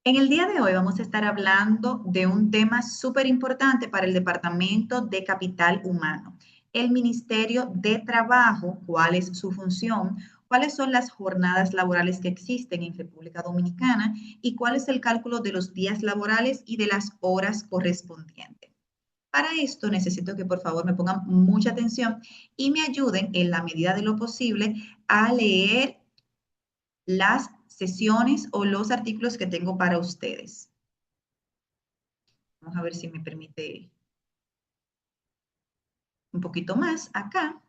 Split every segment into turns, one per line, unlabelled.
En el día de hoy vamos a estar hablando de un tema súper importante para el Departamento de Capital Humano, el Ministerio de Trabajo, cuál es su función, cuáles son las jornadas laborales que existen en República Dominicana y cuál es el cálculo de los días laborales y de las horas correspondientes. Para esto necesito que por favor me pongan mucha atención y me ayuden en la medida de lo posible a leer las sesiones o los artículos que tengo para ustedes. Vamos a ver si me permite un poquito más acá.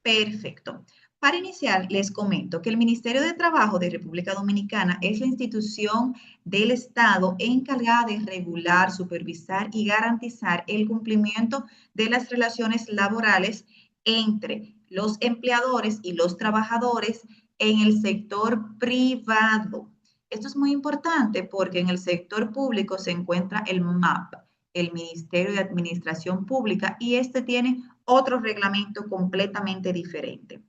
Perfecto. Para iniciar, les comento que el Ministerio de Trabajo de República Dominicana es la institución del Estado encargada de regular, supervisar y garantizar el cumplimiento de las relaciones laborales entre los empleadores y los trabajadores en el sector privado. Esto es muy importante porque en el sector público se encuentra el MAP, el Ministerio de Administración Pública, y este tiene otro reglamento completamente diferente.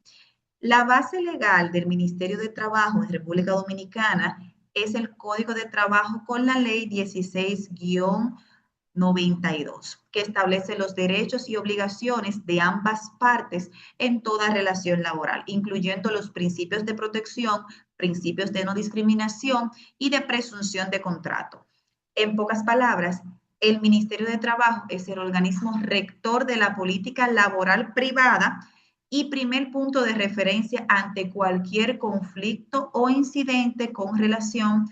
La base legal del Ministerio de Trabajo en República Dominicana es el Código de Trabajo con la Ley 16-92, que establece los derechos y obligaciones de ambas partes en toda relación laboral, incluyendo los principios de protección, principios de no discriminación y de presunción de contrato. En pocas palabras, el Ministerio de Trabajo es el organismo rector de la política laboral privada y primer punto de referencia ante cualquier conflicto o incidente con relación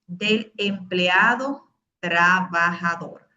del empleado trabajador.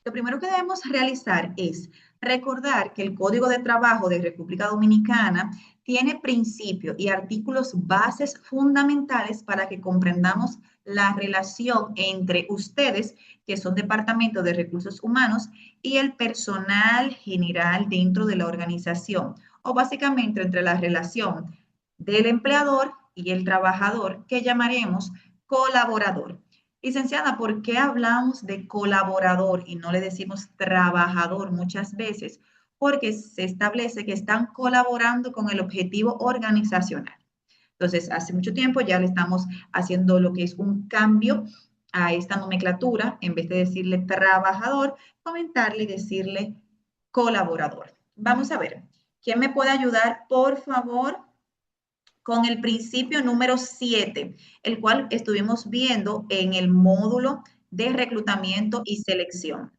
Lo primero que debemos realizar es recordar que el Código de Trabajo de República Dominicana tiene principios y artículos bases fundamentales para que comprendamos la relación entre ustedes, que son Departamento de Recursos Humanos, y el personal general dentro de la organización, o básicamente entre la relación del empleador y el trabajador, que llamaremos colaborador. Licenciada, ¿por qué hablamos de colaborador y no le decimos trabajador muchas veces? Porque se establece que están colaborando con el objetivo organizacional. Entonces, hace mucho tiempo ya le estamos haciendo lo que es un cambio a esta nomenclatura, en vez de decirle trabajador, comentarle y decirle colaborador. Vamos a ver, ¿quién me puede ayudar, por favor, con el principio número 7, el cual estuvimos viendo en el módulo de reclutamiento y selección?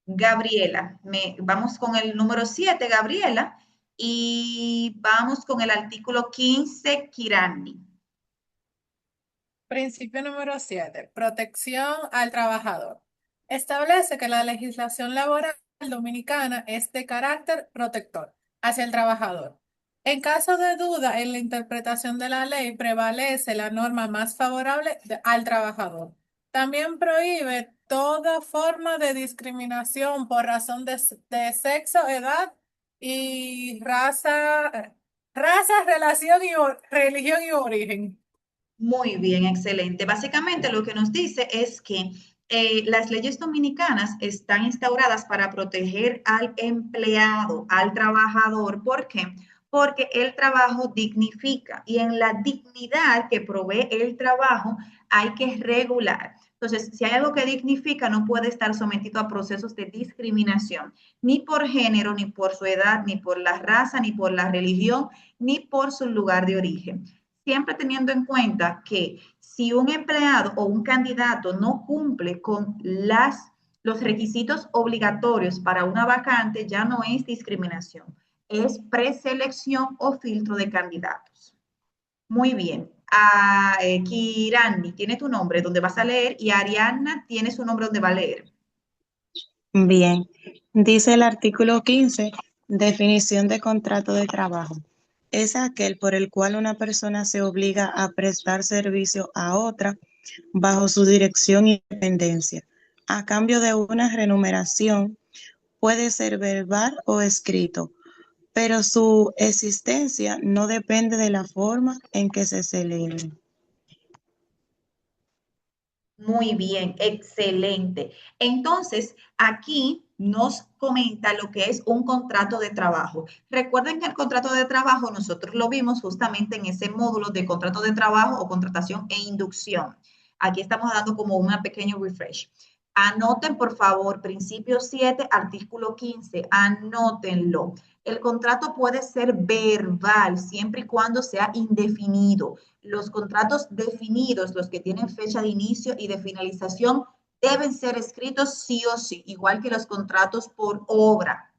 Gabriela, vamos con el número 7, Gabriela, y vamos con el artículo 15, Kirani.
Principio número 7. Protección al trabajador. Establece que la legislación laboral dominicana es de carácter protector hacia el trabajador. En caso de duda en la interpretación de la ley, prevalece la norma más favorable al trabajador. También prohíbe toda forma de discriminación por razón de sexo, edad y raza, relación y religión y origen.
Muy bien, excelente. Básicamente lo que nos dice es que las leyes dominicanas están instauradas para proteger al empleado, al trabajador. ¿Por qué? Porque el trabajo dignifica y en la dignidad que provee el trabajo hay que regular. Entonces, si hay algo que dignifica, no puede estar sometido a procesos de discriminación, ni por género, ni por su edad, ni por la raza, ni por la religión, ni por su lugar de origen, siempre teniendo en cuenta que si un empleado o un candidato no cumple con los requisitos obligatorios para una vacante, ya no es discriminación, es preselección o filtro de candidatos. Muy bien. Kirani tiene tu nombre donde vas a leer y Arianna tiene su nombre donde va a leer.
Bien, dice el artículo 15, definición de contrato de trabajo. Es aquel por el cual una persona se obliga a prestar servicio a otra bajo su dirección y dependencia, a cambio de una remuneración, puede ser verbal o escrito, pero su existencia no depende de la forma en que se celebre.
Muy bien, excelente. Entonces, aquí nos comenta lo que es un contrato de trabajo. Recuerden que el contrato de trabajo nosotros lo vimos justamente en ese módulo de contrato de trabajo o contratación e inducción. Aquí estamos dando como una pequeño refresh. Anoten, por favor, principio 7, artículo 15, anótenlo. El contrato puede ser verbal siempre y cuando sea indefinido. Los contratos definidos, los que tienen fecha de inicio y de finalización, deben ser escritos sí o sí, igual que los contratos por obra.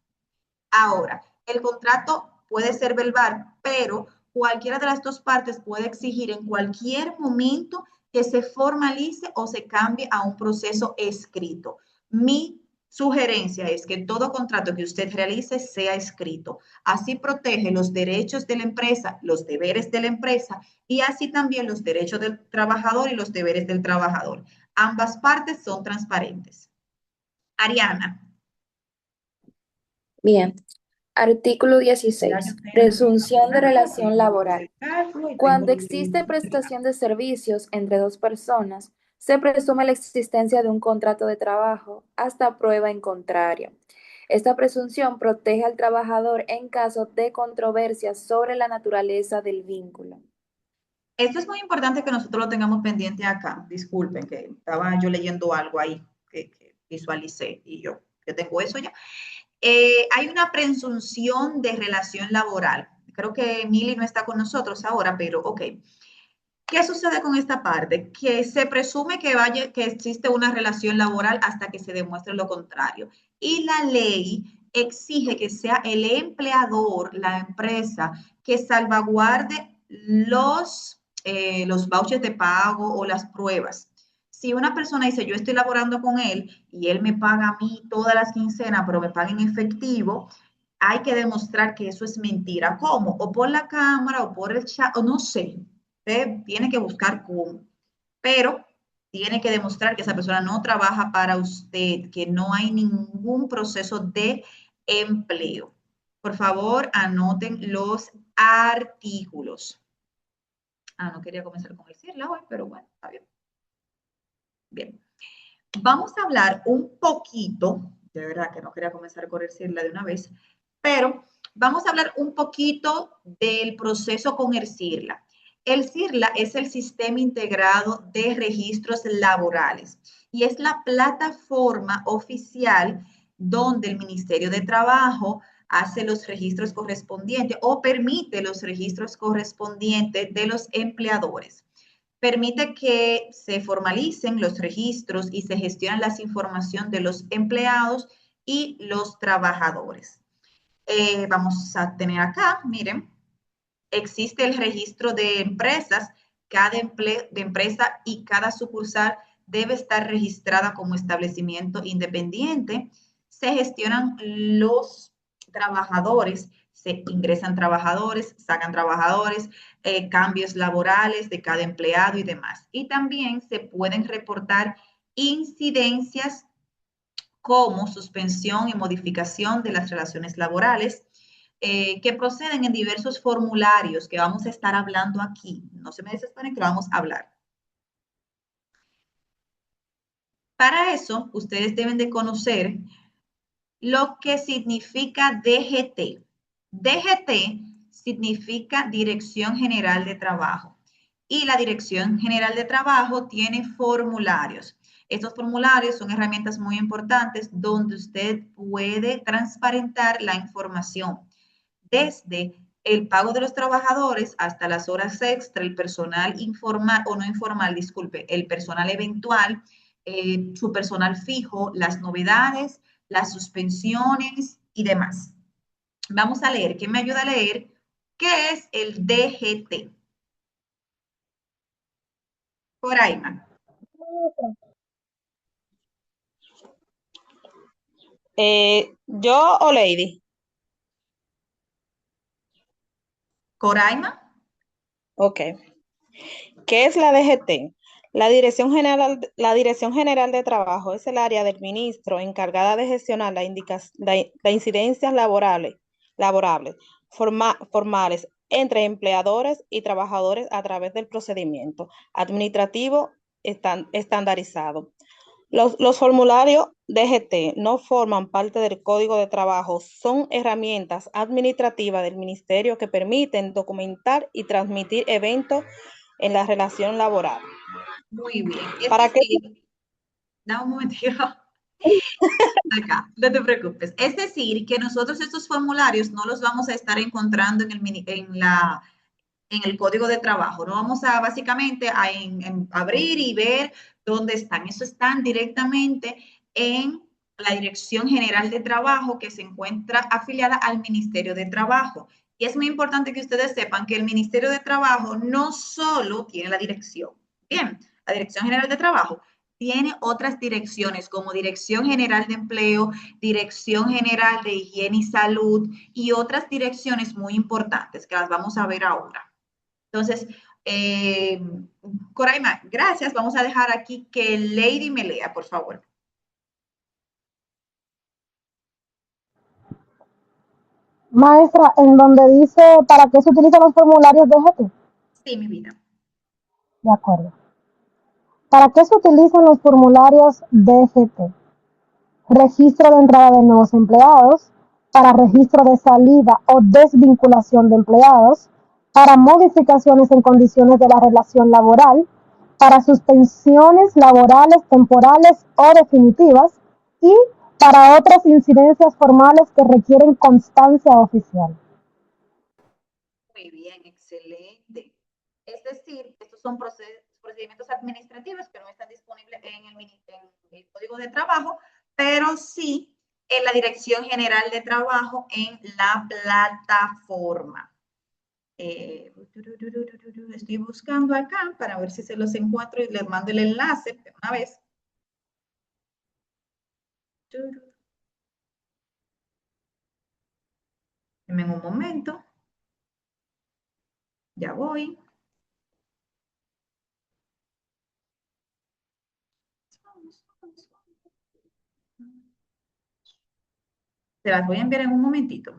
Ahora, el contrato puede ser verbal, pero cualquiera de las dos partes puede exigir en cualquier momento que se formalice o se cambie a un proceso escrito. Mi sugerencia es que todo contrato que usted realice sea escrito. Así protege los derechos de la empresa, los deberes de la empresa y así también los derechos del trabajador y los deberes del trabajador. Ambas partes son transparentes. Ariana.
Bien. Artículo 16. Presunción de relación laboral. Cuando existe prestación de servicios entre dos personas, se presume la existencia de un contrato de trabajo hasta prueba en contrario. Esta presunción protege al trabajador en caso de controversias sobre la naturaleza del vínculo.
Esto es muy importante que nosotros lo tengamos pendiente acá. Disculpen que estaba yo leyendo algo ahí que visualicé y yo que tengo eso ya. Hay una presunción de relación laboral. Creo que Mili no está con nosotros ahora, pero ok. ¿Qué sucede con esta parte? Que se presume que existe una relación laboral hasta que se demuestre lo contrario. Y la ley exige que sea el empleador, la empresa, que salvaguarde los vouchers de pago o las pruebas. Si una persona dice, yo estoy laborando con él y él me paga a mí todas las quincenas, pero me paga en efectivo, hay que demostrar que eso es mentira. ¿Cómo? O por la cámara o por el chat, o no sé. Usted tiene que buscar cómo, pero tiene que demostrar que esa persona no trabaja para usted, que no hay ningún proceso de empleo. Por favor, anoten los artículos. No quería comenzar con el CIRLA hoy, pero bueno, está bien. Bien. Vamos a hablar un poquito, de verdad que no quería comenzar con el CIRLA de una vez, pero vamos a hablar un poquito del proceso con el CIRLA. El CIRLA es el Sistema Integrado de Registros Laborales y es la plataforma oficial donde el Ministerio de Trabajo hace los registros correspondientes o permite los registros correspondientes de los empleadores. Permite que se formalicen los registros y se gestionen las informaciones de los empleados y los trabajadores. Vamos a tener acá, miren, existe el registro de empresas, cada empresa y cada sucursal debe estar registrada como establecimiento independiente. Se gestionan los trabajadores, se ingresan trabajadores, sacan trabajadores, cambios laborales de cada empleado y demás. Y también se pueden reportar incidencias como suspensión y modificación de las relaciones laborales, que proceden en diversos formularios que vamos a estar hablando aquí. No se me desesperen que lo vamos a hablar. Para eso, ustedes deben de conocer lo que significa DGT. DGT significa Dirección General de Trabajo. Y la Dirección General de Trabajo tiene formularios. Estos formularios son herramientas muy importantes donde usted puede transparentar la información desde el pago de los trabajadores hasta las horas extra, el personal informal o no informal, disculpe, el personal eventual, su personal fijo, las novedades, las suspensiones y demás. Vamos a leer. ¿Quién me ayuda a leer? ¿Qué es el DGT? Coraima.
¿Yo o Lady?
Coraima.
Ok. ¿Qué es la DGT? La Dirección General de Trabajo es el área del ministro encargada de gestionar las incidencias laborables formales entre empleadores y trabajadores a través del procedimiento administrativo estandarizado. Los formularios DGT no forman parte del Código de Trabajo, son herramientas administrativas del Ministerio que permiten documentar y transmitir eventos en la relación laboral.
Muy bien.
¿Para qué?
Da un momentito. Acá, no te preocupes. Es decir, que nosotros estos formularios no los vamos a estar encontrando en el código de trabajo. No vamos a básicamente a abrir y ver dónde están. Eso están directamente en la Dirección General de Trabajo que se encuentra afiliada al Ministerio de Trabajo. Y es muy importante que ustedes sepan que el Ministerio de Trabajo no solo tiene la dirección. Bien, la Dirección General de Trabajo tiene otras direcciones como Dirección General de Empleo, Dirección General de Higiene y Salud y otras direcciones muy importantes que las vamos a ver ahora. Entonces, Coraima, gracias. Vamos a dejar aquí que Lady me lea, por favor.
Maestra, en donde dice para qué se utilizan los formularios DGT.
Sí, mi vida.
De acuerdo. ¿Para qué se utilizan los formularios DGT? Registro de entrada de nuevos empleados, para registro de salida o desvinculación de empleados, para modificaciones en condiciones de la relación laboral, para suspensiones laborales temporales o definitivas y para otras incidencias formales que requieren constancia oficial.
Muy bien, excelente. Es decir, estos son procedimientos administrativos que no están disponibles en el Código de Trabajo, pero sí en la Dirección General de Trabajo en la plataforma. Estoy buscando acá para ver si se los encuentro y les mando el enlace de una vez. Denme un momento. Ya voy. Se las voy a enviar en un momentito.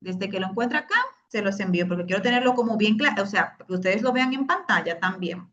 Desde que lo encuentre acá, se los envío porque quiero tenerlo como bien claro, o sea, que ustedes lo vean en pantalla también.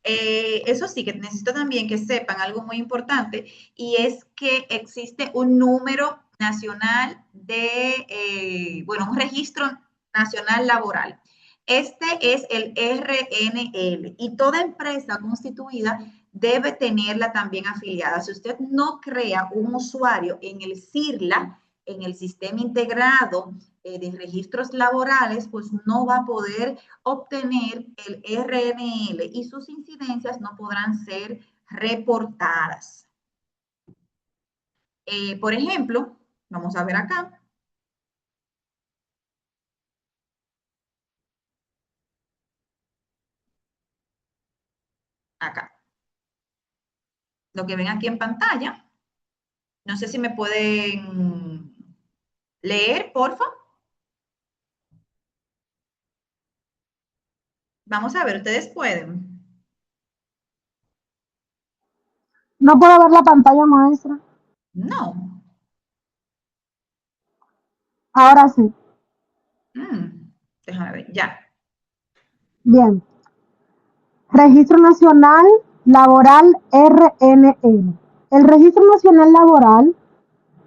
Eso sí, que necesito también que sepan algo muy importante y es que existe un número nacional de, bueno, un registro nacional laboral. Este es el RNL y toda empresa constituida debe tenerla también afiliada. Si usted no crea un usuario en el SIRLA, en el Sistema Integrado de Registros Laborales, pues no va a poder obtener el RNL y sus incidencias no podrán ser reportadas. Por ejemplo, vamos a ver acá. Acá. Lo que ven aquí en pantalla. No sé si me pueden leer, por favor. Vamos a ver, ustedes pueden.
¿No puedo ver la pantalla, maestra?
No.
Ahora sí.
Déjame ver, ya.
Bien. Registro Nacional Laboral RNL. El Registro Nacional Laboral,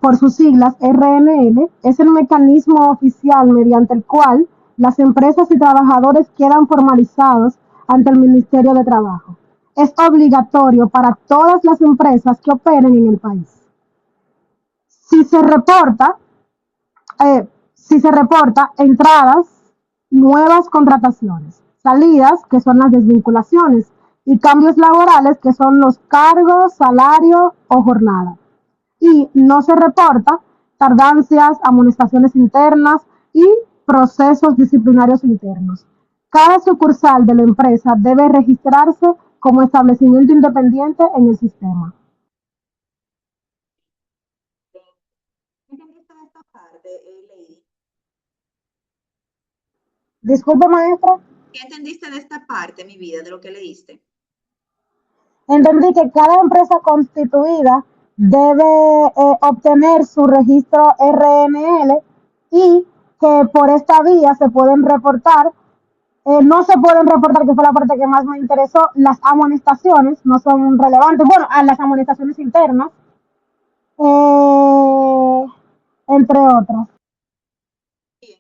por sus siglas RNL, es el mecanismo oficial mediante el cual las empresas y trabajadores quedan formalizados ante el Ministerio de Trabajo. Es obligatorio para todas las empresas que operen en el país. Si se reporta entradas, nuevas contrataciones, salidas, que son las desvinculaciones, y cambios laborales, que son los cargos, salario o jornada. Y no se reporta tardancias, amonestaciones internas y procesos disciplinarios internos. Cada sucursal de la empresa debe registrarse como establecimiento independiente en el sistema.
¿Qué entendiste de esta parte, Lady?
Disculpe, maestra.
¿Qué entendiste de esta parte, mi vida, de lo que leíste?
Entendí que cada empresa constituida debe obtener su registro RNL y que por esta vía se pueden reportar. No se pueden reportar, que fue la parte que más me interesó, las amonestaciones, no son relevantes. Bueno, a las amonestaciones internas, eh, entre otras.
Bien.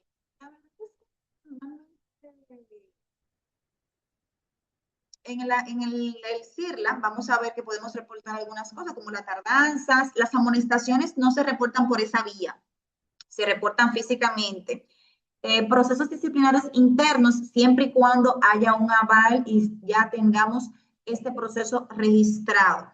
En el CIRLA vamos a ver que podemos reportar algunas cosas como las tardanzas. Las amonestaciones no se reportan por esa vía, se reportan físicamente. Procesos disciplinarios internos, siempre y cuando haya un aval y ya tengamos este proceso registrado.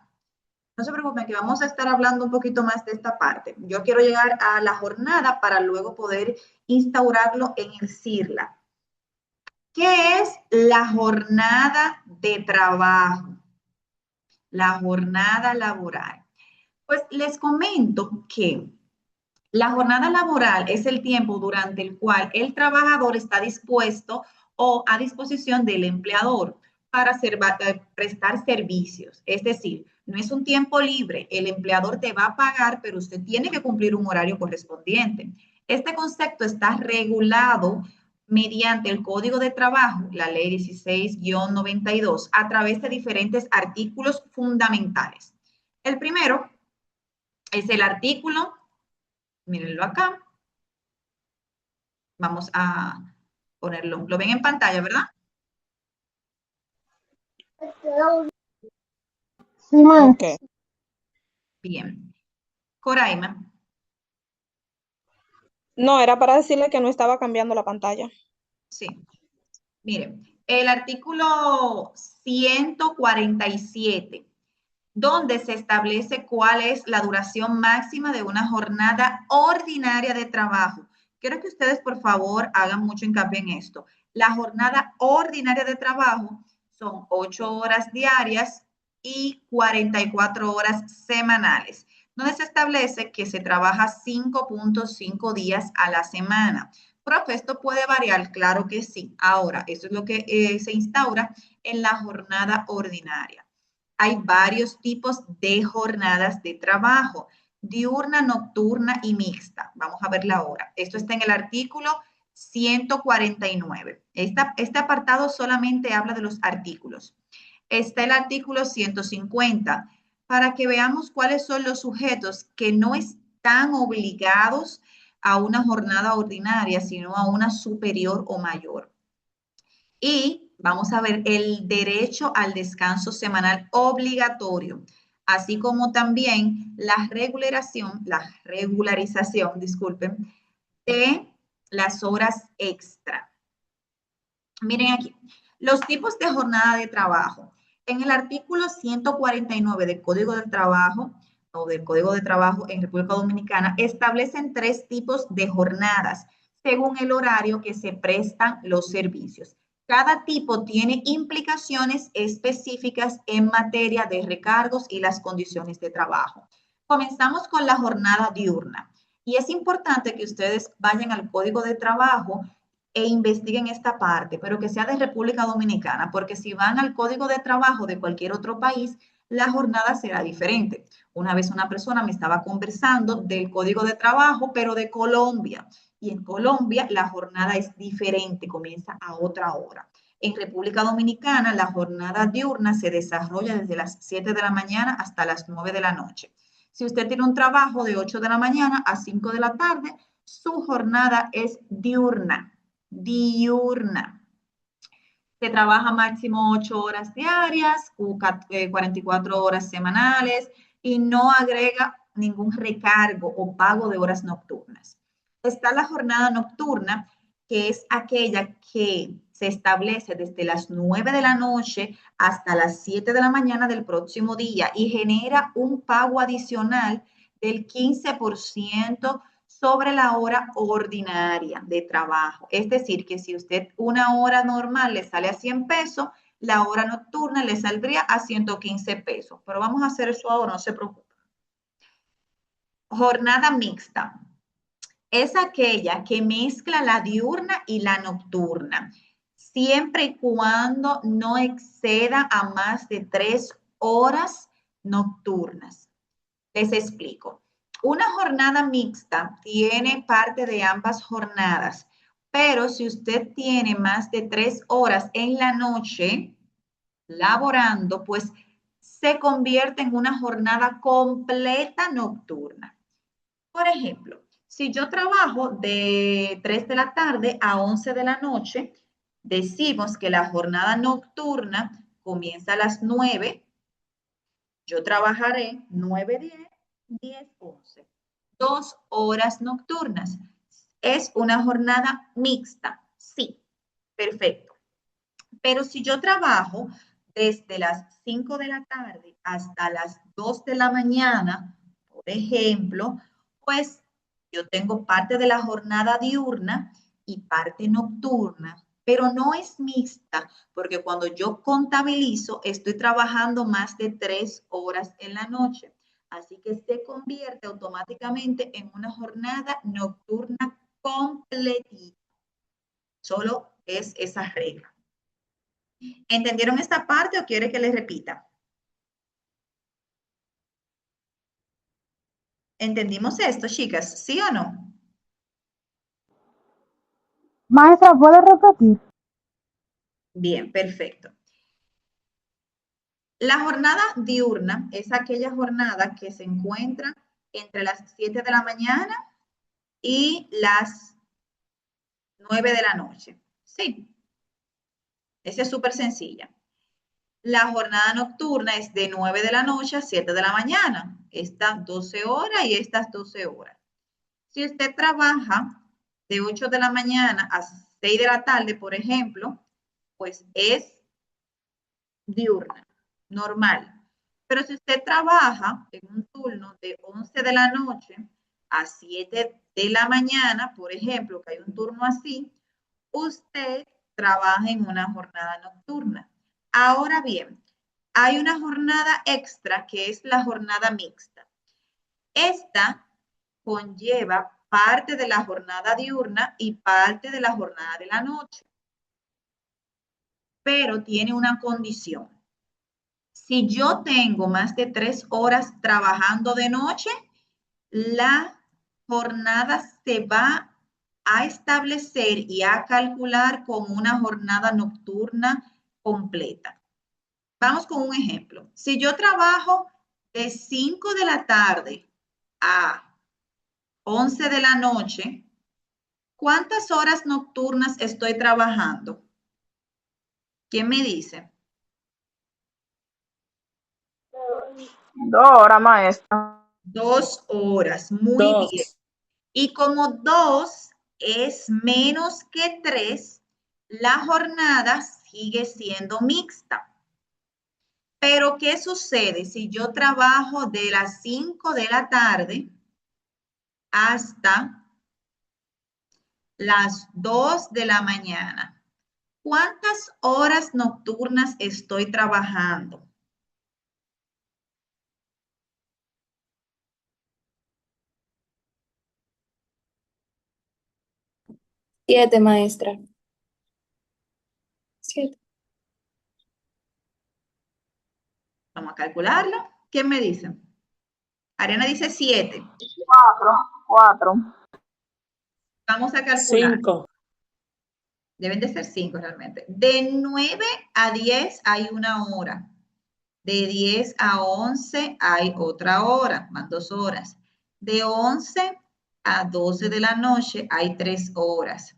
No se preocupen que vamos a estar hablando un poquito más de esta parte. Yo quiero llegar a la jornada para luego poder instaurarlo en el CIRLA. ¿Qué es la jornada de trabajo? La jornada laboral. Pues les comento que la jornada laboral es el tiempo durante el cual el trabajador está dispuesto o a disposición del empleador para prestar servicios. Es decir, no es un tiempo libre, el empleador te va a pagar, pero usted tiene que cumplir un horario correspondiente. Este concepto está regulado mediante el Código de Trabajo, la Ley 16-92, a través de diferentes artículos fundamentales. El primero es el artículo, mírenlo acá, vamos a ponerlo, lo ven en pantalla, ¿verdad?
Sí,
Ok.
Bien. Coraima.
No, era para decirle que no estaba cambiando la pantalla.
Sí. Miren, el artículo 147, donde se establece cuál es la duración máxima de una jornada ordinaria de trabajo. Quiero que ustedes, por favor, hagan mucho hincapié en esto. La jornada ordinaria de trabajo son 8 horas diarias y 44 horas semanales, donde se establece que se trabaja 5.5 días a la semana. Profe, ¿esto puede variar? Claro que sí. Ahora, eso es lo que se instaura en la jornada ordinaria. Hay varios tipos de jornadas de trabajo, diurna, nocturna y mixta. Vamos a verla ahora. Esto está en el artículo 149. Este apartado solamente habla de los artículos. Está el artículo 150 para que veamos cuáles son los sujetos que no están obligados a una jornada ordinaria, sino a una superior o mayor. Y vamos a ver el derecho al descanso semanal obligatorio, así como también la regularización, disculpen, de las horas extra. Miren aquí, los tipos de jornada de trabajo. En el artículo 149 del Código del Trabajo o del Código de Trabajo en República Dominicana establecen 3 tipos de jornadas según el horario que se prestan los servicios. Cada tipo tiene implicaciones específicas en materia de recargos y las condiciones de trabajo. Comenzamos con la jornada diurna y es importante que ustedes vayan al Código de Trabajo e investiguen esta parte, pero que sea de República Dominicana, porque si van al Código de Trabajo de cualquier otro país, la jornada será diferente. Una vez una persona me estaba conversando del Código de Trabajo, pero de Colombia, y en Colombia la jornada es diferente, comienza a otra hora. En República Dominicana la jornada diurna se desarrolla desde las 7 de la mañana hasta las 9 de la noche. Si usted tiene un trabajo de 8 de la mañana a 5 de la tarde, su jornada es diurna. Diurna. Se trabaja máximo 8 horas diarias, 44 horas semanales y no agrega ningún recargo o pago de horas nocturnas. Está la jornada nocturna, que es aquella que se establece desde las 9 de la noche hasta las 7 de la mañana del próximo día y genera un pago adicional del 15% sobre la hora ordinaria de trabajo. Es decir, que si usted una hora normal le sale a 100 pesos, la hora nocturna le saldría a 115 pesos. Pero vamos a hacer eso ahora, no se preocupe. Jornada mixta. Es aquella que mezcla la diurna y la nocturna, siempre y cuando no exceda a más de 3 horas nocturnas. Les explico. Una jornada mixta tiene parte de ambas jornadas, pero si usted tiene más de 3 horas en la noche laborando, pues se convierte en una jornada completa nocturna. Por ejemplo, si yo trabajo de 3 de la tarde a 11 de la noche, decimos que la jornada nocturna comienza a las 9, yo trabajaré 9, 10, 10, 11. 2 horas nocturnas. Es una jornada mixta, sí, perfecto. Pero si yo trabajo desde las 5 de la tarde hasta las 2 de la mañana, por ejemplo, pues yo tengo parte de la jornada diurna y parte nocturna, pero no es mixta, porque cuando yo contabilizo, estoy trabajando más de 3 horas en la noche. Así que se convierte automáticamente en una jornada nocturna completita. Solo es esa regla. ¿Entendieron esta parte o quiere que les repita? ¿Entendimos esto, chicas? ¿Sí o no?
Maestra, ¿puede repetir?
Bien, perfecto. La jornada diurna es aquella jornada que se encuentra entre las 7 de la mañana y las 9 de la noche. Sí, esa es súper sencilla. La jornada nocturna es de 9 de la noche a 7 de la mañana. Estas 12 horas y estas 12 horas. Si usted trabaja de 8 de la mañana a 6 de la tarde, por ejemplo, pues es diurna, normal. Pero si usted trabaja en un turno de 11 de la noche a 7 de la mañana, por ejemplo, que hay un turno así, usted trabaja en una jornada nocturna. Ahora bien, hay una jornada extra que es la jornada mixta. Esta conlleva parte de la jornada diurna y parte de la jornada de la noche, pero tiene una condición. Si yo tengo más de 3 horas trabajando de noche, la jornada se va a establecer y a calcular como una jornada nocturna completa. Vamos con un ejemplo. Si yo trabajo de 5 de la tarde a 11 de la noche, ¿cuántas horas nocturnas estoy trabajando? ¿Quién me dice?
2 horas, maestra.
2 horas, muy bien. Y como 2 es menos que 3, la jornada sigue siendo mixta. Pero, ¿qué sucede si yo trabajo de las 5 de la tarde hasta las 2 de la mañana? ¿Cuántas horas nocturnas estoy trabajando?
Siete, maestra. 7.
Vamos a calcularlo. ¿Quién me dice? Ariana dice 7.
4.
Vamos a calcular.
5.
Deben de ser 5 realmente. De 9 a 10 hay una hora. De 10 a 11 hay otra hora, más 2 horas. De 11 a 12 de la noche hay 3 horas.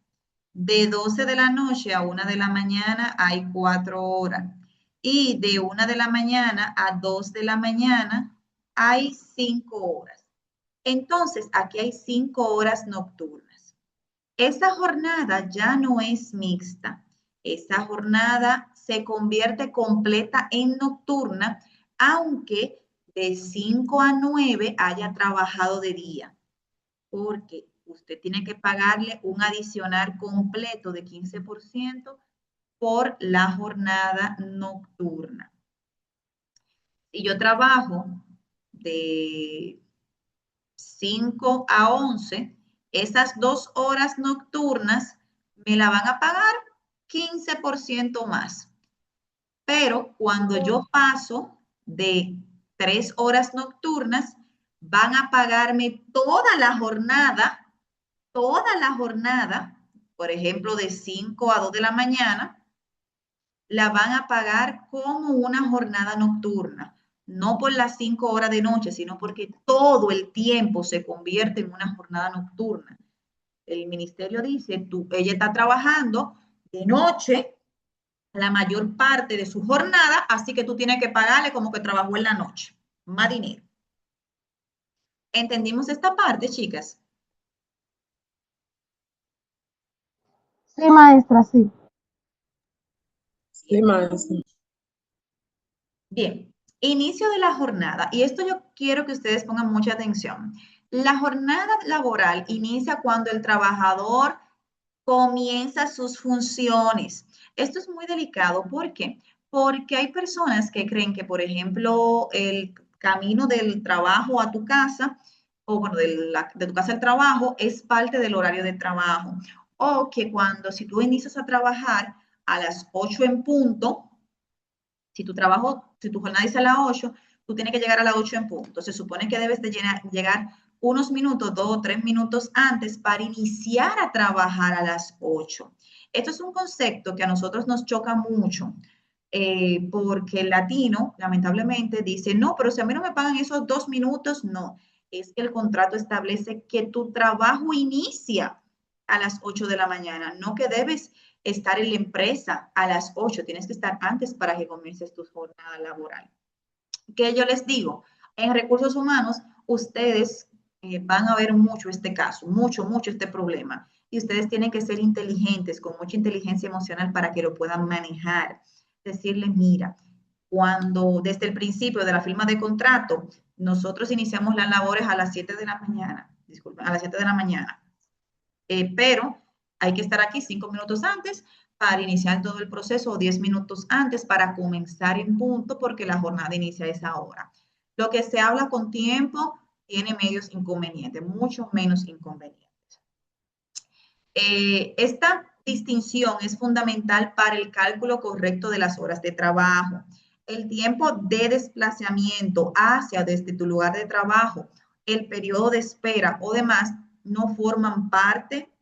De 12 de la noche a 1 de la mañana hay 4 horas. Y de 1 de la mañana a 2 de la mañana hay 5 horas. Entonces, aquí hay 5 horas nocturnas. Esa jornada ya no es mixta. Esa jornada se convierte completa en nocturna, aunque de 5 a 9 haya trabajado de día, porque usted tiene que pagarle un adicional completo de 15% por la jornada nocturna. Si yo trabajo de 5 a 11, esas 2 horas nocturnas me la van a pagar 15% más. Pero cuando yo paso de 3 horas nocturnas, van a pagarme toda la jornada, por ejemplo, de 5 a 2 de la mañana, la van a pagar como una jornada nocturna, no por las 5 horas de noche, sino porque todo el tiempo se convierte en una jornada nocturna. El ministerio dice, ella está trabajando de noche la mayor parte de su jornada, así que tú tienes que pagarle como que trabajó en la noche, más dinero. ¿Entendimos esta parte, chicas?
Sí, maestra, sí.
Sí, maestra.
Bien, inicio de la jornada. Y esto yo quiero que ustedes pongan mucha atención. La jornada laboral inicia cuando el trabajador comienza sus funciones. Esto es muy delicado. ¿Por qué? Porque hay personas que creen que, por ejemplo, el camino del trabajo a tu casa, o bueno, de tu casa al trabajo, es parte del horario de trabajo. O que cuando, si tú inicias a trabajar a las 8 en punto, si tu jornada dice a las 8, tú tienes que llegar a las 8 en punto. Se supone que debes de llegar unos minutos, 2 o 3 minutos antes para iniciar a trabajar a las 8. Esto es un concepto que a nosotros nos choca mucho, porque el latino, lamentablemente, dice, no, pero si a mí no me pagan esos 2 minutos, no. Es que el contrato establece que tu trabajo inicia a las 8 de la mañana, no que debes estar en la empresa a las 8, tienes que estar antes para que comiences tu jornada laboral. ¿Qué yo les digo? En recursos humanos, ustedes van a ver mucho este caso, mucho este problema. Y ustedes tienen que ser inteligentes, con mucha inteligencia emocional para que lo puedan manejar. Decirles, mira, cuando desde el principio de la firma de contrato, nosotros iniciamos las labores a las 7 de la mañana, disculpen, a las 7 de la mañana. Pero hay que estar aquí 5 minutos antes para iniciar todo el proceso o 10 minutos antes para comenzar en punto porque la jornada inicia a esa hora. Lo que se habla con tiempo tiene medios inconvenientes, mucho menos inconvenientes. Esta distinción es fundamental para el cálculo correcto de las horas de trabajo. El tiempo de desplazamiento hacia desde tu lugar de trabajo, el periodo de espera o demás no forman parte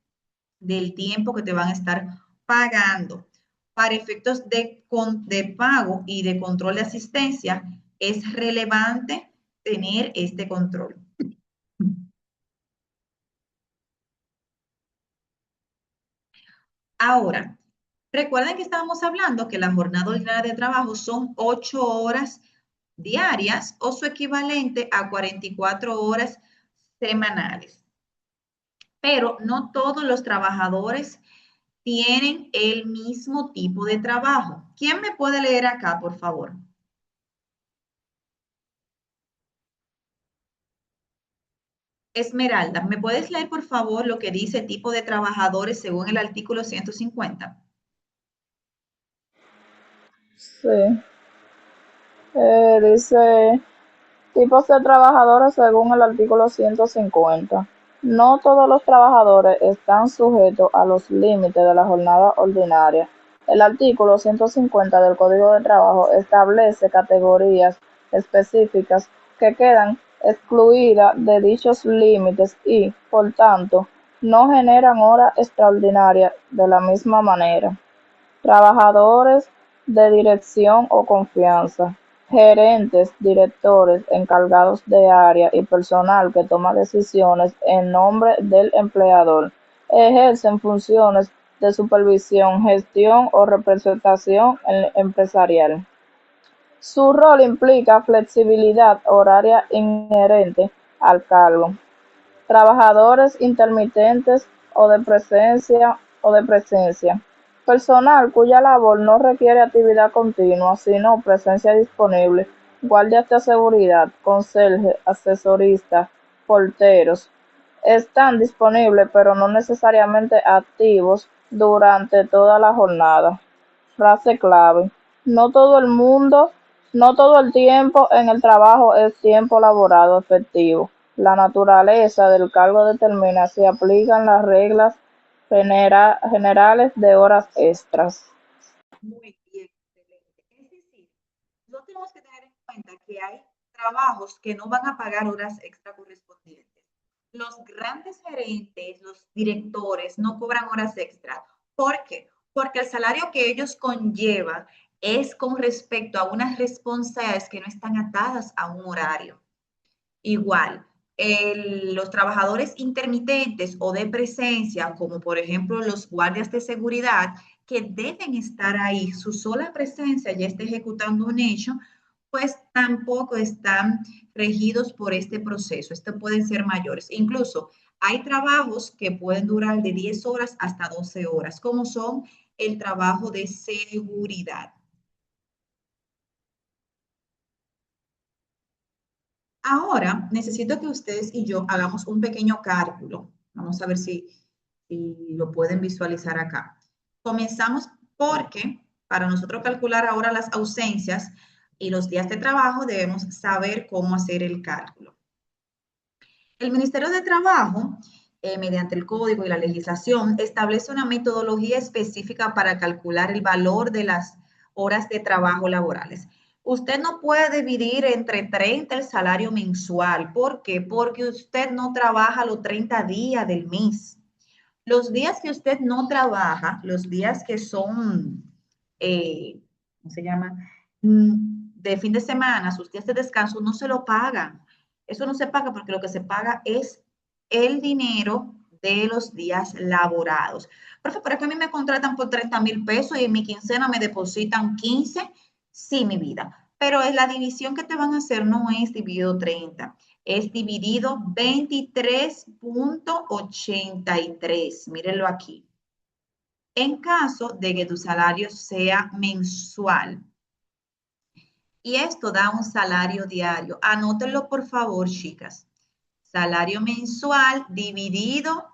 del tiempo que te van a estar pagando. Para efectos de pago y de control de asistencia, es relevante tener este control. Ahora, recuerden que estábamos hablando que la jornada ordinaria de trabajo son 8 horas diarias o su equivalente a 44 horas semanales. Pero no todos los trabajadores tienen el mismo tipo de trabajo. ¿Quién me puede leer acá, por favor? Esmeralda, ¿me puedes leer, por favor, lo que dice tipo de trabajadores según el artículo 150?
Sí. Dice tipos de trabajadores según el artículo 150. No todos los trabajadores están sujetos a los límites de la jornada ordinaria. El artículo 150 del Código de Trabajo establece categorías específicas que quedan excluidas de dichos límites y, por tanto, no generan horas extraordinarias de la misma manera. Trabajadores de dirección o confianza, gerentes, directores, encargados de área y personal que toma decisiones en nombre del empleador, ejercen funciones de supervisión, gestión o representación empresarial. Su rol implica flexibilidad horaria inherente al cargo. Trabajadores intermitentes o de presencia, personal cuya labor no requiere actividad continua, sino presencia disponible, guardias de seguridad, conserje, asesoristas, porteros, están disponibles pero no necesariamente activos durante toda la jornada. Frase clave: no todo el tiempo en el trabajo es tiempo laborado efectivo. La naturaleza del cargo determina si aplican las reglas generales de horas extras.
Muy bien, excelente. Es decir, no tenemos que tener en cuenta que hay trabajos que no van a pagar horas extra correspondientes. Los grandes gerentes, los directores no cobran horas extra. ¿Por qué? Porque el salario que ellos conllevan es con respecto a unas responsabilidades que no están atadas a un horario. Igual, los trabajadores intermitentes o de presencia, como por ejemplo los guardias de seguridad, que deben estar ahí, su sola presencia ya está ejecutando un hecho, pues tampoco están regidos por este proceso. Estos pueden ser mayores. Incluso hay trabajos que pueden durar de 10 horas hasta 12 horas, como son el trabajo de seguridad. Ahora necesito que ustedes y yo hagamos un pequeño cálculo. Vamos a ver si lo pueden visualizar acá. Comenzamos porque para nosotros calcular ahora las ausencias y los días de trabajo debemos saber cómo hacer el cálculo. El Ministerio de Trabajo, mediante el código y la legislación, establece una metodología específica para calcular el valor de las horas de trabajo laborales. Usted no puede dividir entre 30 el salario mensual. ¿Por qué? Porque usted no trabaja los 30 días del mes. Los días que usted no trabaja, los días que son, ¿cómo se llama? De fin de semana, sus días de descanso, no se lo pagan. Eso no se paga porque lo que se paga es el dinero de los días laborados. Profe, ¿para qué a mí me contratan por 30,000 pesos y en mi quincena me depositan 15? Sí, mi vida. Pero es la división que te van a hacer no es dividido 30, es dividido 23.83. Mírenlo aquí. En caso de que tu salario sea mensual. Y esto da un salario diario. Anótenlo, por favor, chicas. Salario mensual dividido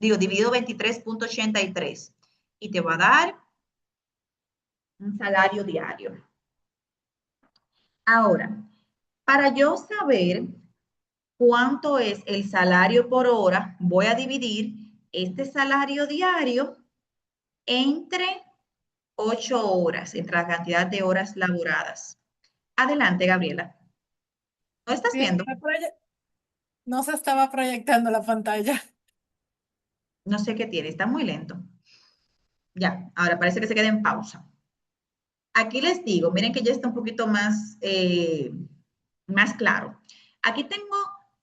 dividido 23.83. Y te va a dar un salario diario. Ahora, para yo saber cuánto es el salario por hora, voy a dividir este salario diario entre 8 horas, entre la cantidad de horas laboradas. Adelante, Gabriela. ¿No estás
Bien,
viendo?
no se estaba proyectando la pantalla.
No sé qué tiene, está muy lento. Ya, ahora parece que se queda en pausa. Aquí les digo, miren que ya está un poquito más claro. Aquí tengo,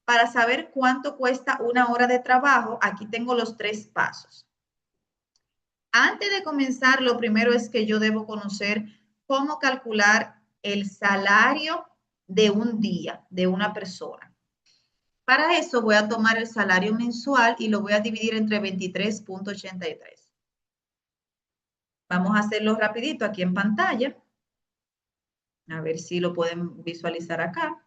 para saber cuánto cuesta una hora de trabajo, aquí tengo los 3 pasos. Antes de comenzar, lo primero es que yo debo conocer cómo calcular el salario de un día de una persona. Para eso voy a tomar el salario mensual y lo voy a dividir entre 23.83. Vamos a hacerlo rapidito aquí en pantalla. A ver si lo pueden visualizar acá.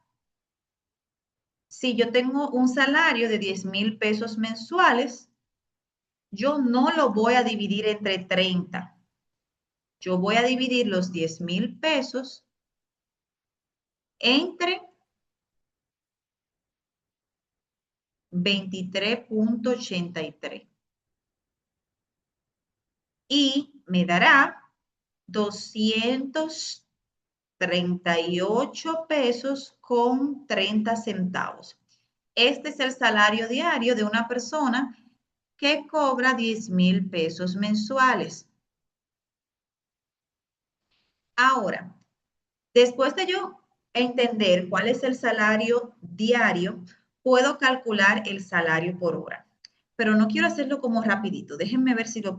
Si yo tengo un salario de 10,000 pesos mensuales, yo no lo voy a dividir entre 30. Yo voy a dividir los 10,000 pesos entre 23.83. Y me dará 238 pesos con 30 centavos. Este es el salario diario de una persona que cobra 10,000 pesos mensuales. Ahora, después de yo entender cuál es el salario diario, puedo calcular el salario por hora. Pero no quiero hacerlo como rapidito. Déjenme ver si los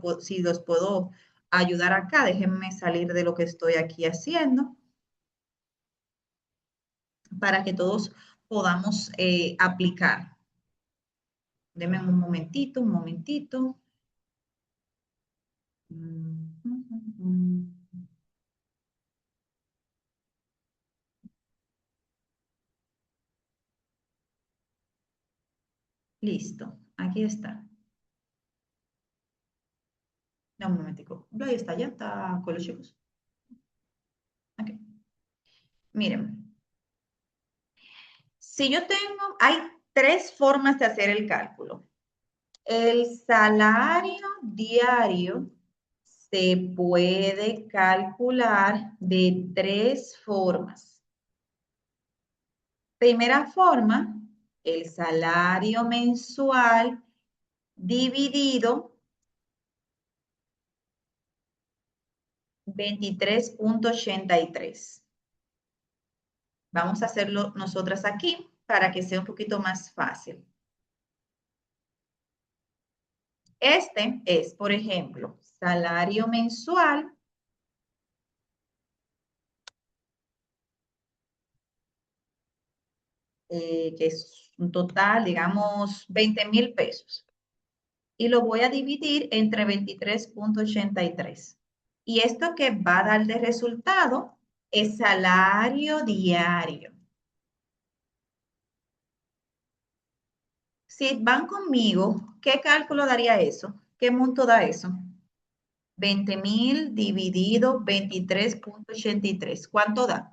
puedo ayudar acá. Déjenme salir de lo que estoy aquí haciendo para que todos podamos aplicar. Denme un momentito, un momentito. Listo, aquí está. No, un momentico. Ahí está, ya está con los chicos. Ok. Miren, si yo tengo, hay 3 formas de hacer el cálculo. El salario diario se puede calcular de 3 formas. Primera forma, el salario mensual dividido 23.83. Vamos a hacerlo nosotras aquí para que sea un poquito más fácil. Este es, por ejemplo, salario mensual que es un total, digamos, 20,000 pesos. Y lo voy a dividir entre 23.83. Y esto que va a dar de resultado es salario diario. Si van conmigo, ¿qué cálculo daría eso? ¿Qué monto da eso? 20,000 dividido 23.83. ¿Cuánto da?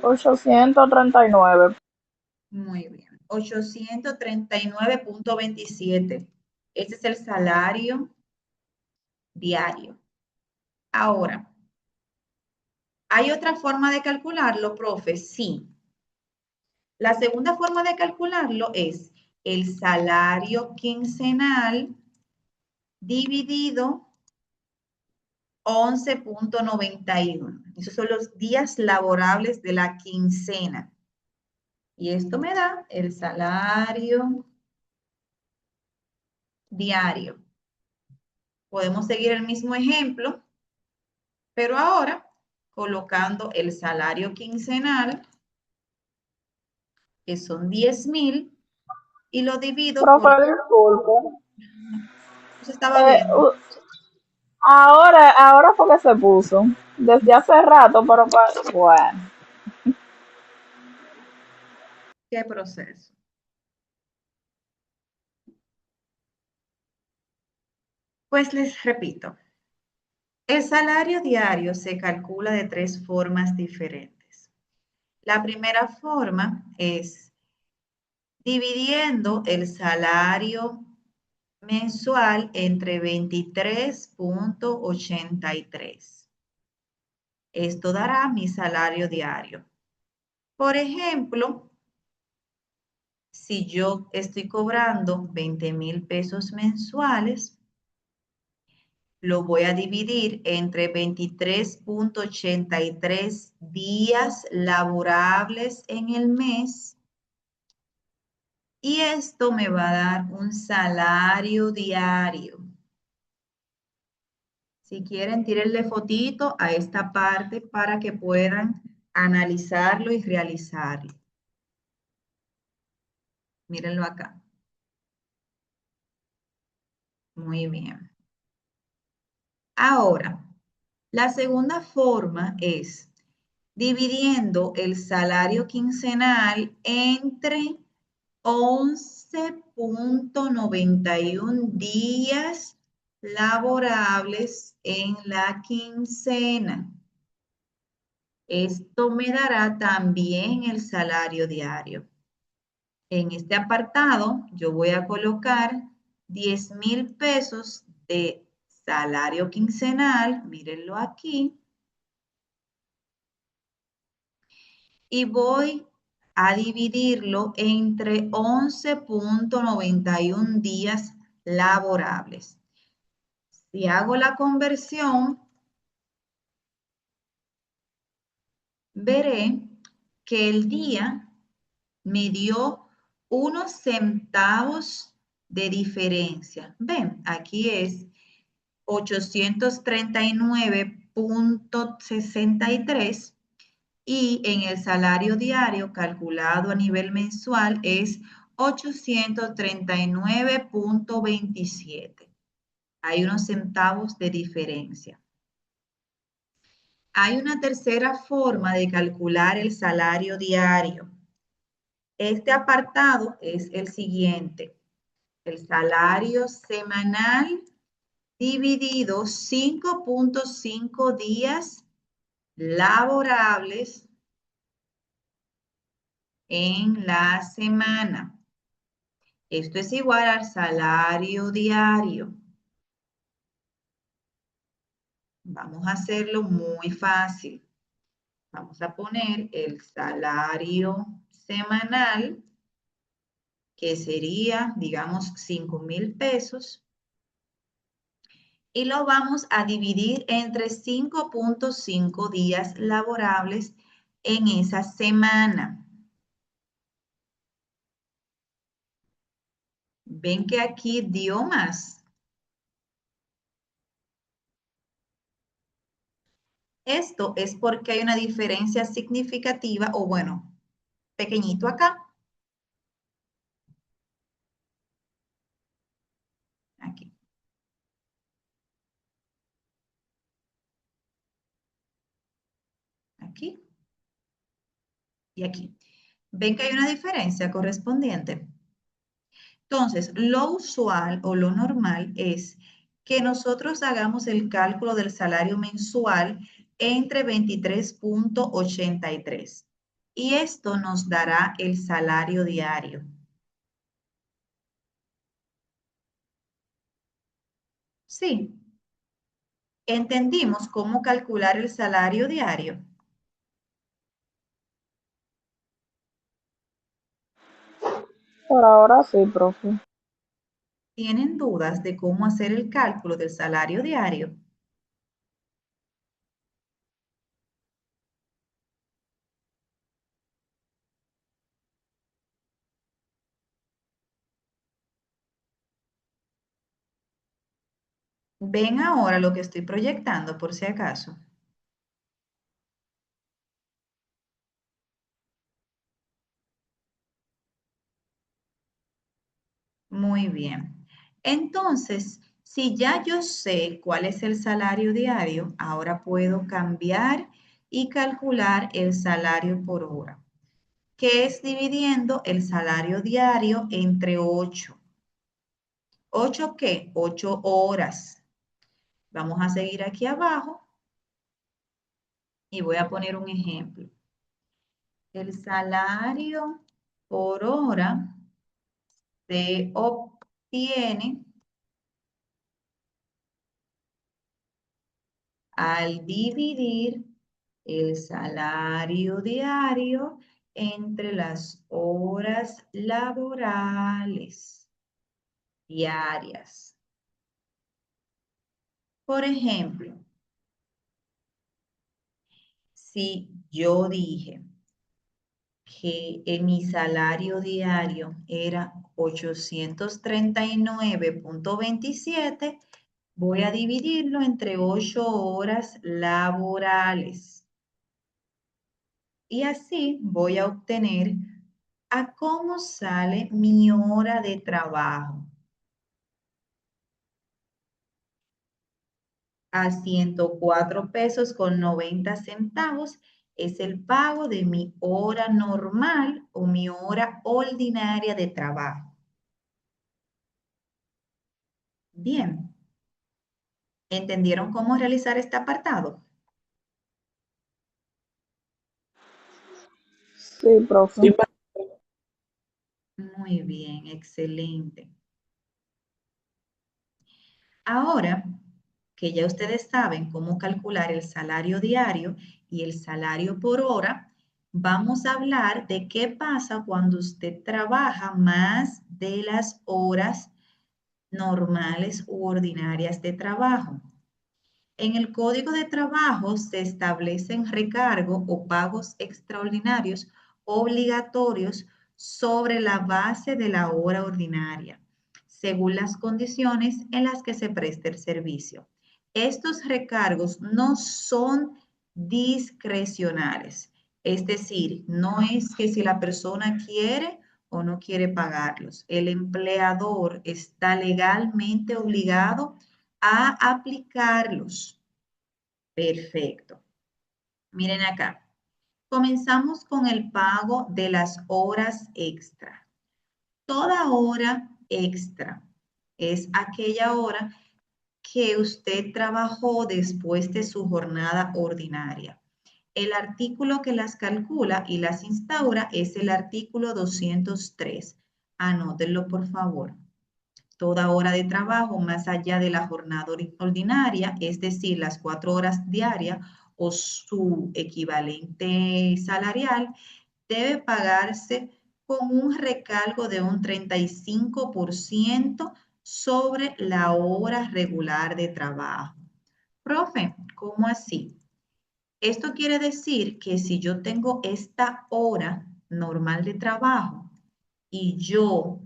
$839.
Muy bien. 839.27. Ese es el salario diario. Ahora, ¿hay otra forma de calcularlo, profe? Sí. La segunda forma de calcularlo es el salario quincenal dividido 11.91. Esos son los días laborables de la quincena. Y esto me da el salario diario. Podemos seguir el mismo ejemplo, pero ahora colocando el salario quincenal, que son 10,000, y lo divido
Profe,
por...
disculpe.
Eso estaba viendo.
Ahora fue que se puso. Desde hace rato, pero bueno.
¿Qué proceso? Pues les repito, el salario diario se calcula de 3 formas diferentes. La primera forma es dividiendo el salario mensual entre 23.83. Esto dará mi salario diario. Por ejemplo, si yo estoy cobrando 20,000 pesos mensuales, lo voy a dividir entre 23.83 días laborables en el mes y esto me va a dar un salario diario. Si quieren, tírenle fotito a esta parte para que puedan analizarlo y realizarlo. Mírenlo acá. Muy bien. Ahora, la segunda forma es dividiendo el salario quincenal entre 11.91 días laborables en la quincena. Esto me dará también el salario diario. En este apartado yo voy a colocar 10,000 pesos de salario quincenal, mírenlo aquí, y voy a dividirlo entre 11.91 días laborables. Si hago la conversión, veré que el día me dio unos centavos de diferencia. Ven, aquí es 839.63 y en el salario diario calculado a nivel mensual es 839.27. Hay unos centavos de diferencia. Hay una tercera forma de calcular el salario diario. Este apartado es el siguiente. El salario semanal dividido 5.5 días laborables en la semana. Esto es igual al salario diario. Vamos a hacerlo muy fácil. Vamos a poner el salario semanal, que sería, digamos, 5,000 pesos. Y lo vamos a dividir entre 5.5 días laborables en esa semana. Ven que aquí dio más. Esto es porque hay una diferencia significativa, o bueno, pequeñito acá. Aquí. Aquí. Y aquí. ¿Ven que hay una diferencia correspondiente? Entonces, lo usual o lo normal es que nosotros hagamos el cálculo del salario mensual entre 23.83. Y esto nos dará el salario diario. Sí. ¿Entendimos cómo calcular el salario diario?
Por ahora sí, profe.
¿Tienen dudas de cómo hacer el cálculo del salario diario? Ven ahora lo que estoy proyectando por si acaso. Muy bien. Entonces, si ya yo sé cuál es el salario diario, ahora puedo cambiar y calcular el salario por hora, que es dividiendo el salario diario entre 8. ¿8 qué? 8 horas. Vamos a seguir aquí abajo y voy a poner un ejemplo. El salario por hora se obtiene al dividir el salario diario entre las horas laborales diarias. Por ejemplo, si yo dije que mi salario diario era 839.27, voy a dividirlo entre 8 horas laborales. Y así voy a obtener a cómo sale mi hora de trabajo. A 104 pesos con 90 centavos es el pago de mi hora normal o mi hora ordinaria de trabajo. Bien. ¿Entendieron cómo realizar este apartado?
Sí, profe.
Muy bien, excelente. Ahora que ya ustedes saben cómo calcular el salario diario y el salario por hora, vamos a hablar de qué pasa cuando usted trabaja más de las horas normales u ordinarias de trabajo. En el Código de Trabajo se establecen recargos o pagos extraordinarios obligatorios sobre la base de la hora ordinaria, según las condiciones en las que se preste el servicio. Estos recargos no son discrecionales, es decir, no es que si la persona quiere o no quiere pagarlos. El empleador está legalmente obligado a aplicarlos. Perfecto. Miren acá. Comenzamos con el pago de las horas extra. Toda hora extra es aquella hora que usted trabajó después de su jornada ordinaria. El artículo que las calcula y las instaura es el artículo 203. Anótenlo, por favor. Toda hora de trabajo más allá de la jornada ordinaria, es decir, las 4 horas diarias o su equivalente salarial, debe pagarse con un recargo de un 35% sobre la hora regular de trabajo. Profe, ¿cómo así? Esto quiere decir que si yo tengo esta hora normal de trabajo y yo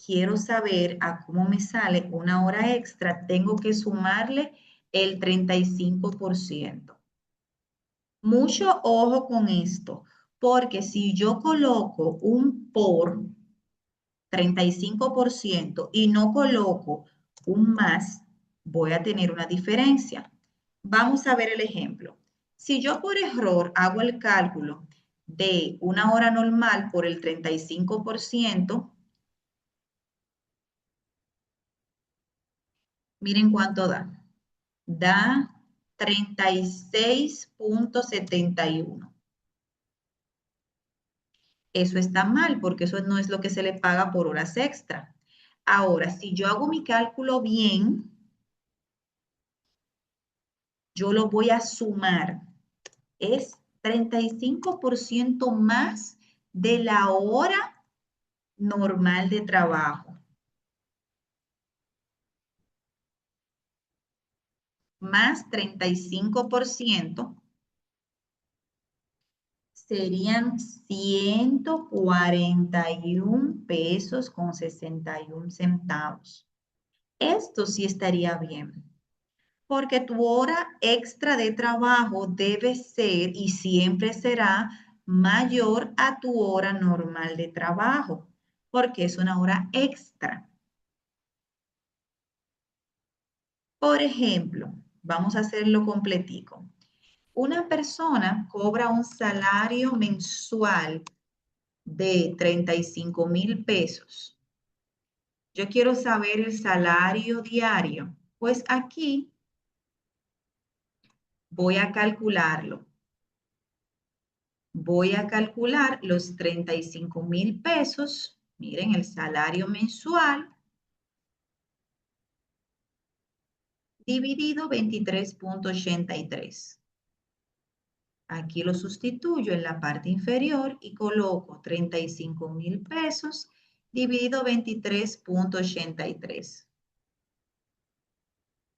quiero saber a cómo me sale una hora extra, tengo que sumarle el 35%. Mucho ojo con esto, porque si yo coloco un por 35% y no coloco un más, voy a tener una diferencia. Vamos a ver el ejemplo. Si yo por error hago el cálculo de una hora normal por el 35%, miren cuánto da. Da 36.71. Eso está mal porque eso no es lo que se le paga por horas extra. Ahora, si yo hago mi cálculo bien, yo lo voy a sumar. Es 35% más de la hora normal de trabajo. Más 35% serían 141 pesos con 61 centavos. Esto sí estaría bien, porque tu hora extra de trabajo debe ser y siempre será mayor a tu hora normal de trabajo, porque es una hora extra. Por ejemplo, vamos a hacerlo completico. Una persona cobra un salario mensual de 35,000 pesos. Yo quiero saber el salario diario. Pues aquí voy a calcularlo. Voy a calcular los 35,000 pesos. Miren, el salario mensual dividido 23.83. Aquí lo sustituyo en la parte inferior y coloco 35,000 pesos dividido 23.83.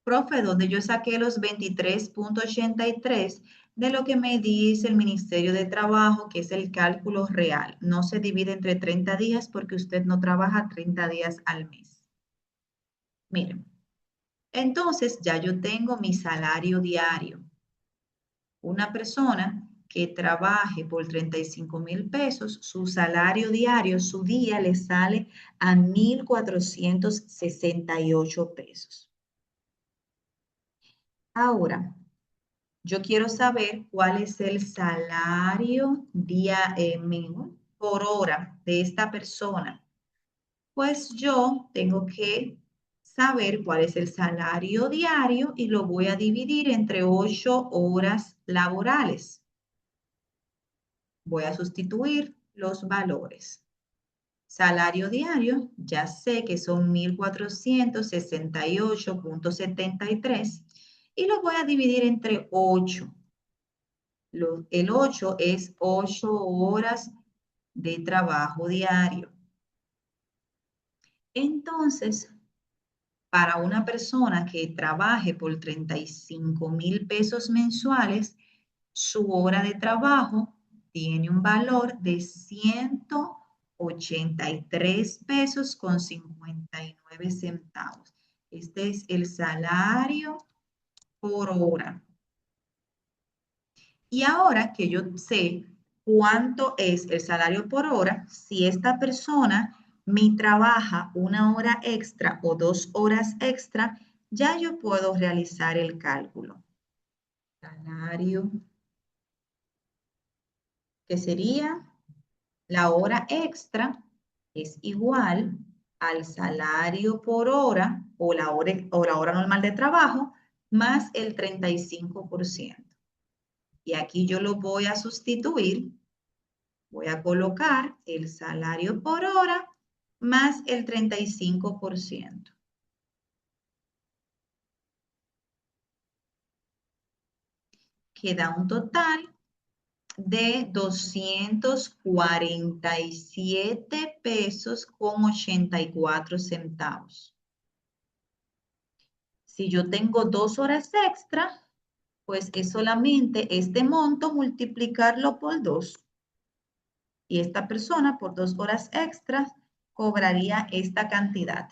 Profe, ¿dónde yo saqué los 23.83? De lo que me dice el Ministerio de Trabajo, que es el cálculo real. No se divide entre 30 días porque usted no trabaja 30 días al mes. Miren, entonces ya yo tengo mi salario diario. Una persona que trabaje por 35,000 pesos, su salario diario, su día le sale a 1,468 pesos. Ahora, yo quiero saber cuál es el salario mínimo por hora de esta persona. Pues yo tengo que saber cuál es el salario diario y lo voy a dividir entre 8 horas laborales. Voy a sustituir los valores. Salario diario, ya sé que son 1,468.73 y lo voy a dividir entre 8. El 8 es 8 horas de trabajo diario. Entonces, para una persona que trabaje por 35,000 pesos mensuales, su hora de trabajo tiene un valor de 183 pesos con 59 centavos. Este es el salario por hora. Y ahora que yo sé cuánto es el salario por hora, si esta persona me trabaja una hora extra o 2 horas extra, ya yo puedo realizar el cálculo. Salario, que sería la hora extra, es igual al salario por hora o la hora normal de trabajo más el 35%. Y aquí yo lo voy a sustituir. Voy a colocar el salario por hora más el 35%. Queda un total de 247 pesos con 84 centavos. Si yo tengo 2 horas extra, pues es solamente este monto multiplicarlo por 2. Y esta persona por 2 horas extras cobraría esta cantidad,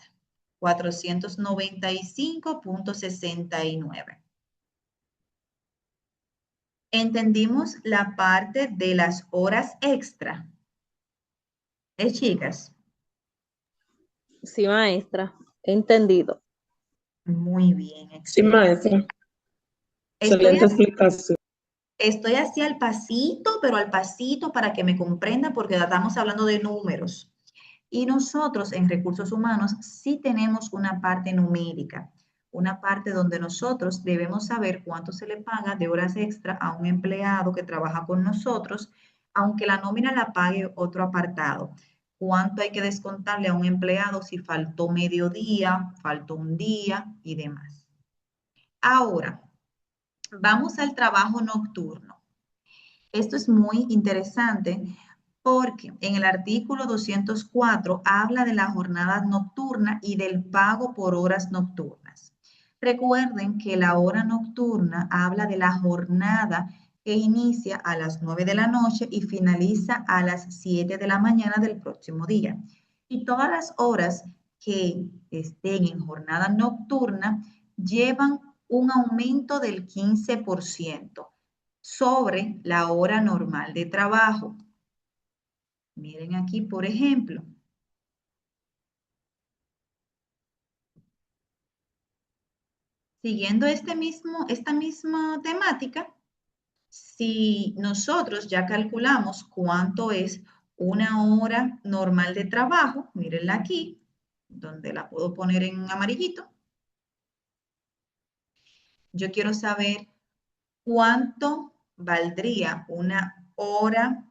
495.69. ¿Entendimos la parte de las horas extra? Chicas?
Sí, maestra, entendido.
Muy bien,
Sí,
excelente.
maestra.
Estoy
Excelente explicación.
Estoy así al pasito, pero al pasito para que me comprendan porque estamos hablando de números. Y nosotros en recursos humanos sí tenemos una parte numérica, una parte donde nosotros debemos saber cuánto se le paga de horas extra a un empleado que trabaja con nosotros, aunque la nómina la pague otro apartado. Cuánto hay que descontarle a un empleado si faltó mediodía, faltó un día y demás. Ahora, vamos al trabajo nocturno. Esto es muy interesante porque en el artículo 204 habla de la jornada nocturna y del pago por horas nocturnas. Recuerden que la hora nocturna habla de la jornada que inicia a las 9 de la noche y finaliza a las 7 de la mañana del próximo día. Y todas las horas que estén en jornada nocturna llevan un aumento del 15% sobre la hora normal de trabajo. Miren aquí, por ejemplo. Siguiendo esta misma temática, si nosotros ya calculamos cuánto es una hora normal de trabajo, mírenla aquí, donde la puedo poner en amarillito. Yo quiero saber cuánto valdría una hora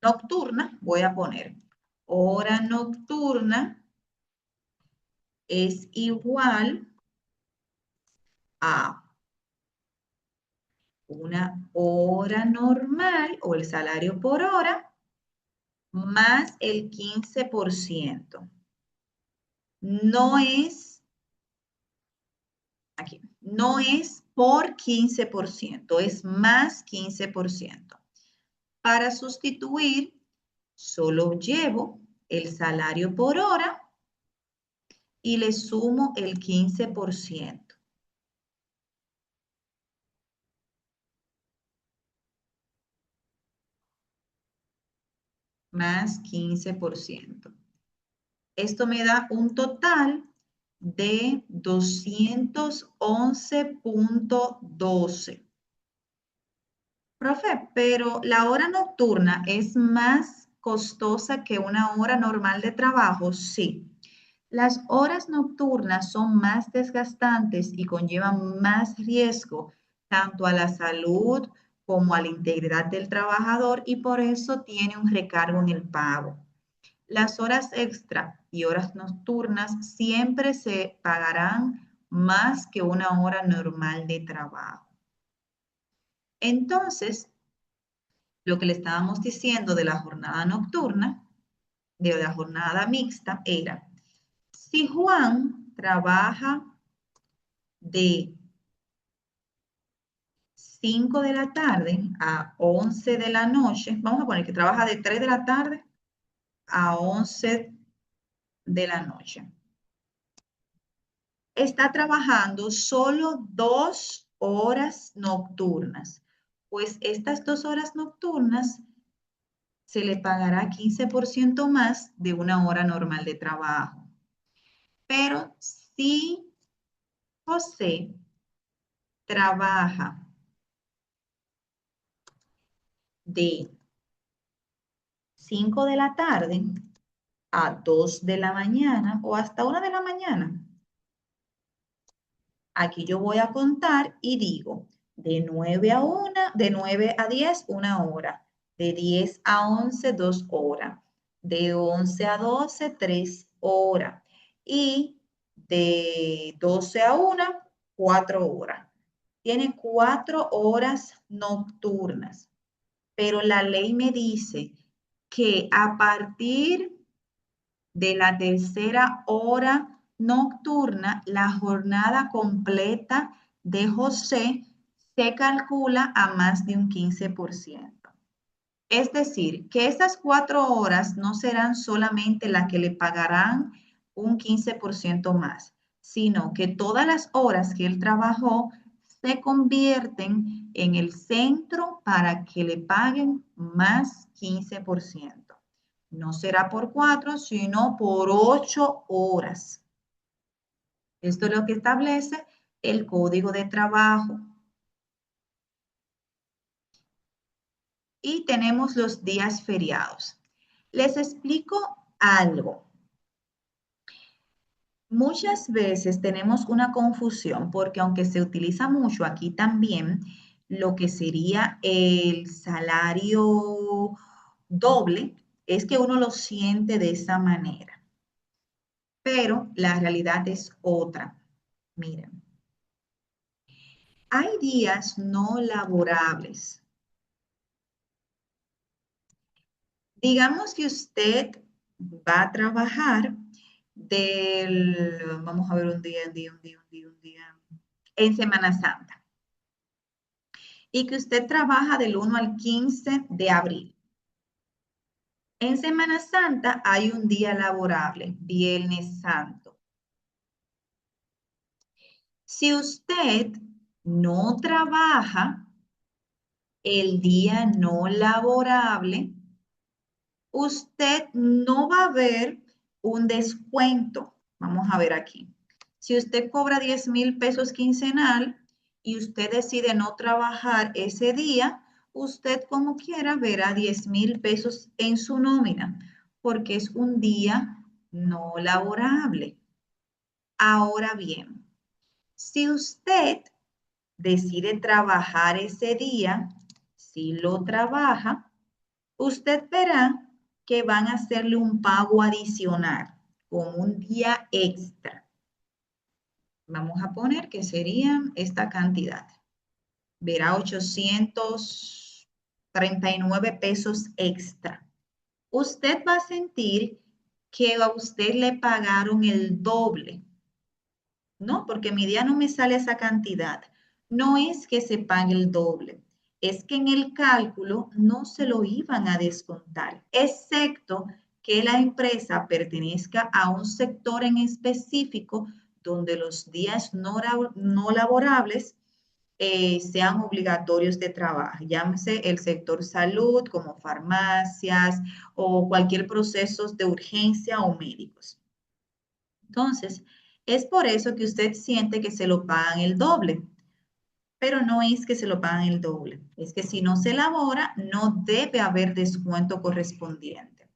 nocturna. Voy a poner hora nocturna es igual a una hora normal o el salario por hora más el 15%. No es, aquí, no es por 15%, es más 15%. Para sustituir, solo llevo el salario por hora y le sumo el 15%. Más 15%. Esto me da un total de 211.12. Profe, pero la hora nocturna es más costosa que una hora normal de trabajo. Sí. Las horas nocturnas son más desgastantes y conllevan más riesgo tanto a la salud como a la integridad del trabajador y por eso tiene un recargo en el pago. Las horas extra y horas nocturnas siempre se pagarán más que una hora normal de trabajo. Entonces, lo que le estábamos diciendo de la jornada nocturna, de la jornada mixta, era, si Juan trabaja de 5 de la tarde a 11 de la noche, vamos a poner que trabaja de 3 de la tarde a 11 de la noche. Está trabajando solo 2 horas nocturnas, pues estas 2 horas nocturnas se le pagará 15% más de una hora normal de trabajo. Pero si José trabaja de 5 de la tarde a 2 de la mañana o hasta 1 de la mañana, aquí yo voy a contar y digo De 9 a 10, 1 hora. De 10 a 11, 2 horas. De 11 a 12, 3 horas. Y de 12 a 1, 4 horas. Tiene 4 horas nocturnas. Pero la ley me dice que a partir de la tercera hora nocturna, la jornada completa de José se calcula a más de un 15%. Es decir, que estas 4 horas no serán solamente las que le pagarán un 15% más, sino que todas las horas que él trabajó se convierten en el centro para que le paguen más 15%. No será por 4, sino por 8 horas. Esto es lo que establece el Código de Trabajo. Y tenemos los días feriados. Les explico algo. Muchas veces tenemos una confusión porque aunque se utiliza mucho aquí también lo que sería el salario doble, es que uno lo siente de esa manera. Pero la realidad es otra. Miren, hay días no laborables. Digamos que usted va a trabajar vamos a ver un día, en Semana Santa. Y que usted trabaja del 1 al 15 de abril. En Semana Santa hay un día laborable, Viernes Santo. Si usted no trabaja el día no laborable, usted no va a ver un descuento. Vamos a ver aquí. Si usted cobra 10,000 pesos quincenal y usted decide no trabajar ese día, usted como quiera verá 10,000 pesos en su nómina, porque es un día no laborable. Ahora bien, si usted decide trabajar ese día, si lo trabaja, usted verá que van a hacerle un pago adicional, como un día extra. Vamos a poner que serían esta cantidad. Verá 839 pesos extra. Usted va a sentir que a usted le pagaron el doble. No, porque mi día no me sale esa cantidad. No es que se pague el doble, es que en el cálculo no se lo iban a descontar, excepto que la empresa pertenezca a un sector en específico donde los días no laborables sean obligatorios de trabajo. Llámese el sector salud, como farmacias o cualquier proceso de urgencia o médicos. Entonces, es por eso que usted siente que se lo pagan el doble, pero no es que se lo pagan el doble, es que si no se elabora, no debe haber descuento correspondiente.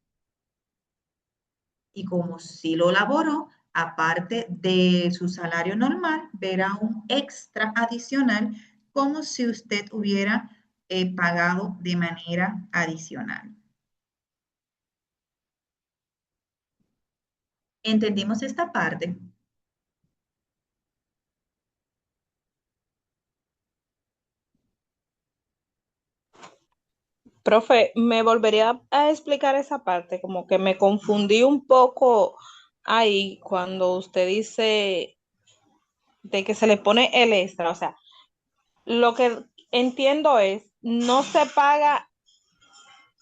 Y como si lo laboró, aparte de su salario normal, verá un extra adicional como si usted hubiera pagado de manera adicional. ¿Entendimos esta parte?
Profe, ¿me volvería a explicar esa parte? Como que me confundí un poco ahí cuando usted dice de que se le pone el extra. O sea, lo que entiendo es, no se paga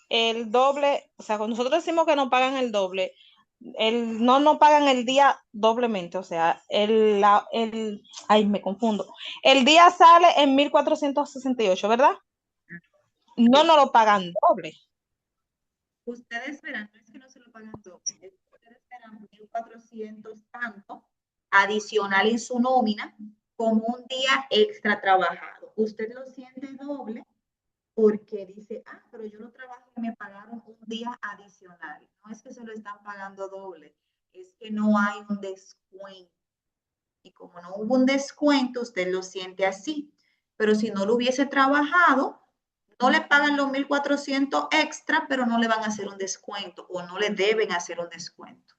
el doble, o sea, cuando nosotros decimos que no pagan el doble, no pagan el día doblemente, o sea, ay, me confundo. El día sale en 1468, ¿verdad? No lo pagan doble.
Ustedes verán, no es que no se lo pagan doble, es que ustedes verán 1,400 tanto adicional en su nómina como un día extra trabajado. Usted lo siente doble porque dice, pero yo no trabajo y me pagaron un día adicional. No es que se lo están pagando doble, es que no hay un descuento. Y como no hubo un descuento, usted lo siente así. pero si no lo hubiese trabajado, no le pagan los 1.400 extra, pero no le van a hacer un descuento o no le deben hacer un descuento.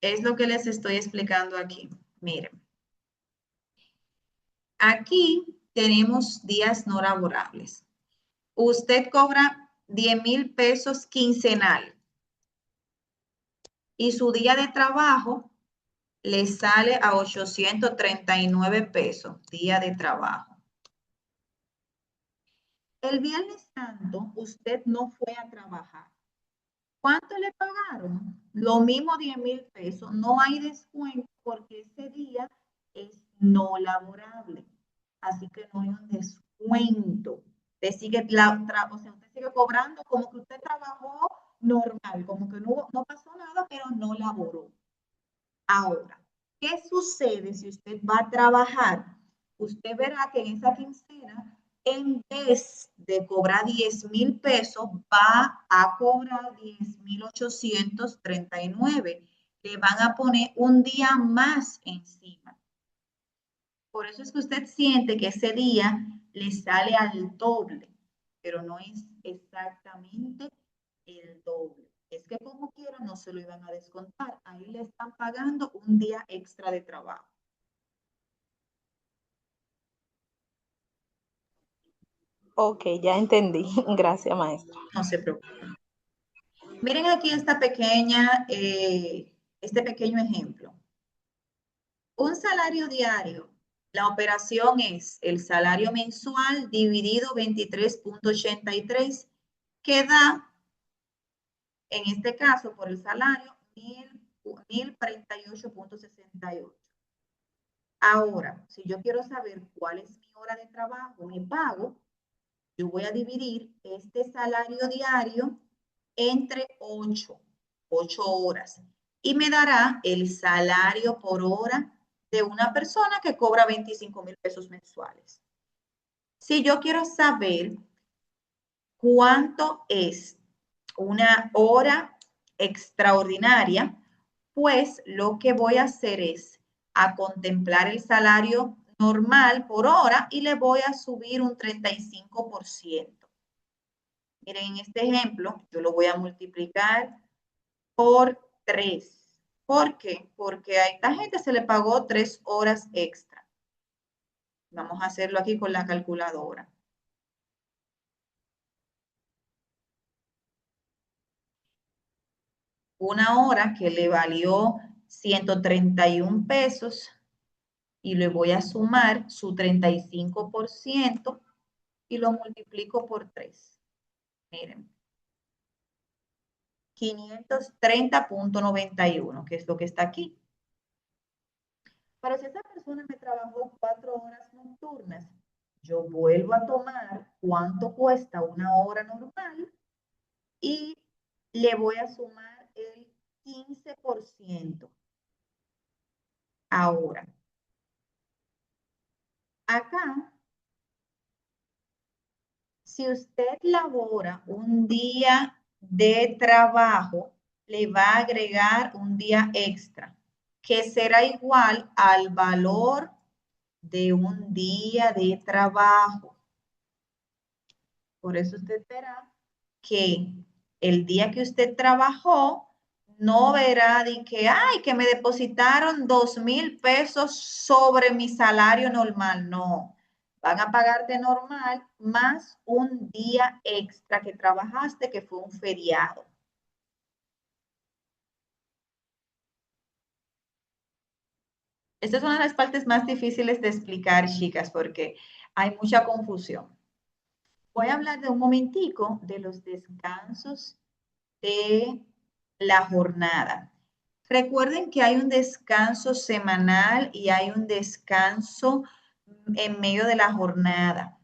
Es lo que les estoy explicando aquí. Miren. Aquí tenemos días no laborables. Usted cobra 10,000 pesos quincenal y su día de trabajo le sale a 839 pesos, día de trabajo. El Viernes Santo usted no fue a trabajar. ¿Cuánto le pagaron? Lo mismo 10,000 pesos. No hay descuento porque ese día es no laborable. Así que no hay un descuento. Usted sigue, usted sigue cobrando como que usted trabajó normal, como que no pasó nada, pero no laboró. Ahora, ¿qué sucede si usted va a trabajar? Usted verá que en esa quincena, en vez de cobrar 10,000 pesos, va a cobrar 10,839. Le van a poner un día más encima. Por eso es que usted siente que ese día le sale al doble, pero no es exactamente el doble. Es que como quiera no se lo iban a descontar. Ahí le están pagando un día extra de trabajo.
Ok, ya entendí. Gracias, maestra.
No se preocupen. Miren aquí este pequeño ejemplo. Un salario diario. La operación es el salario mensual dividido 23.83, que da, en este caso, por el salario, 1,038.68. Ahora, si yo quiero saber cuál es mi hora de trabajo, mi pago, yo voy a dividir este salario diario entre 8 horas y me dará el salario por hora de una persona que cobra 25,000 pesos mensuales. Si yo quiero saber cuánto es una hora extraordinaria, pues lo que voy a hacer es a contemplar el salario normal por hora y le voy a subir un 35%. Miren, en este ejemplo, yo lo voy a multiplicar por 3. ¿Por qué? Porque a esta gente se le pagó 3 horas extra. Vamos a hacerlo aquí con la calculadora. Una hora que le valió 131 pesos y le voy a sumar su 35% y lo multiplico por 3. Miren. 530.91, que es lo que está aquí. Pero si esa persona me trabajó 4 horas nocturnas, yo vuelvo a tomar cuánto cuesta una hora normal y le voy a sumar el 15%. Ahora, acá, si usted labora un día de trabajo, le va a agregar un día extra, que será igual al valor de un día de trabajo. Por eso usted verá que el día que usted trabajó, no verá de que, ay, que me depositaron 2,000 pesos sobre mi salario normal. No, van a pagarte normal más un día extra que trabajaste, que fue un feriado. Esta es una de las partes más difíciles de explicar, chicas, porque hay mucha confusión. Voy a hablar de un momentico de los descansos de la jornada. Recuerden que hay un descanso semanal y hay un descanso en medio de la jornada.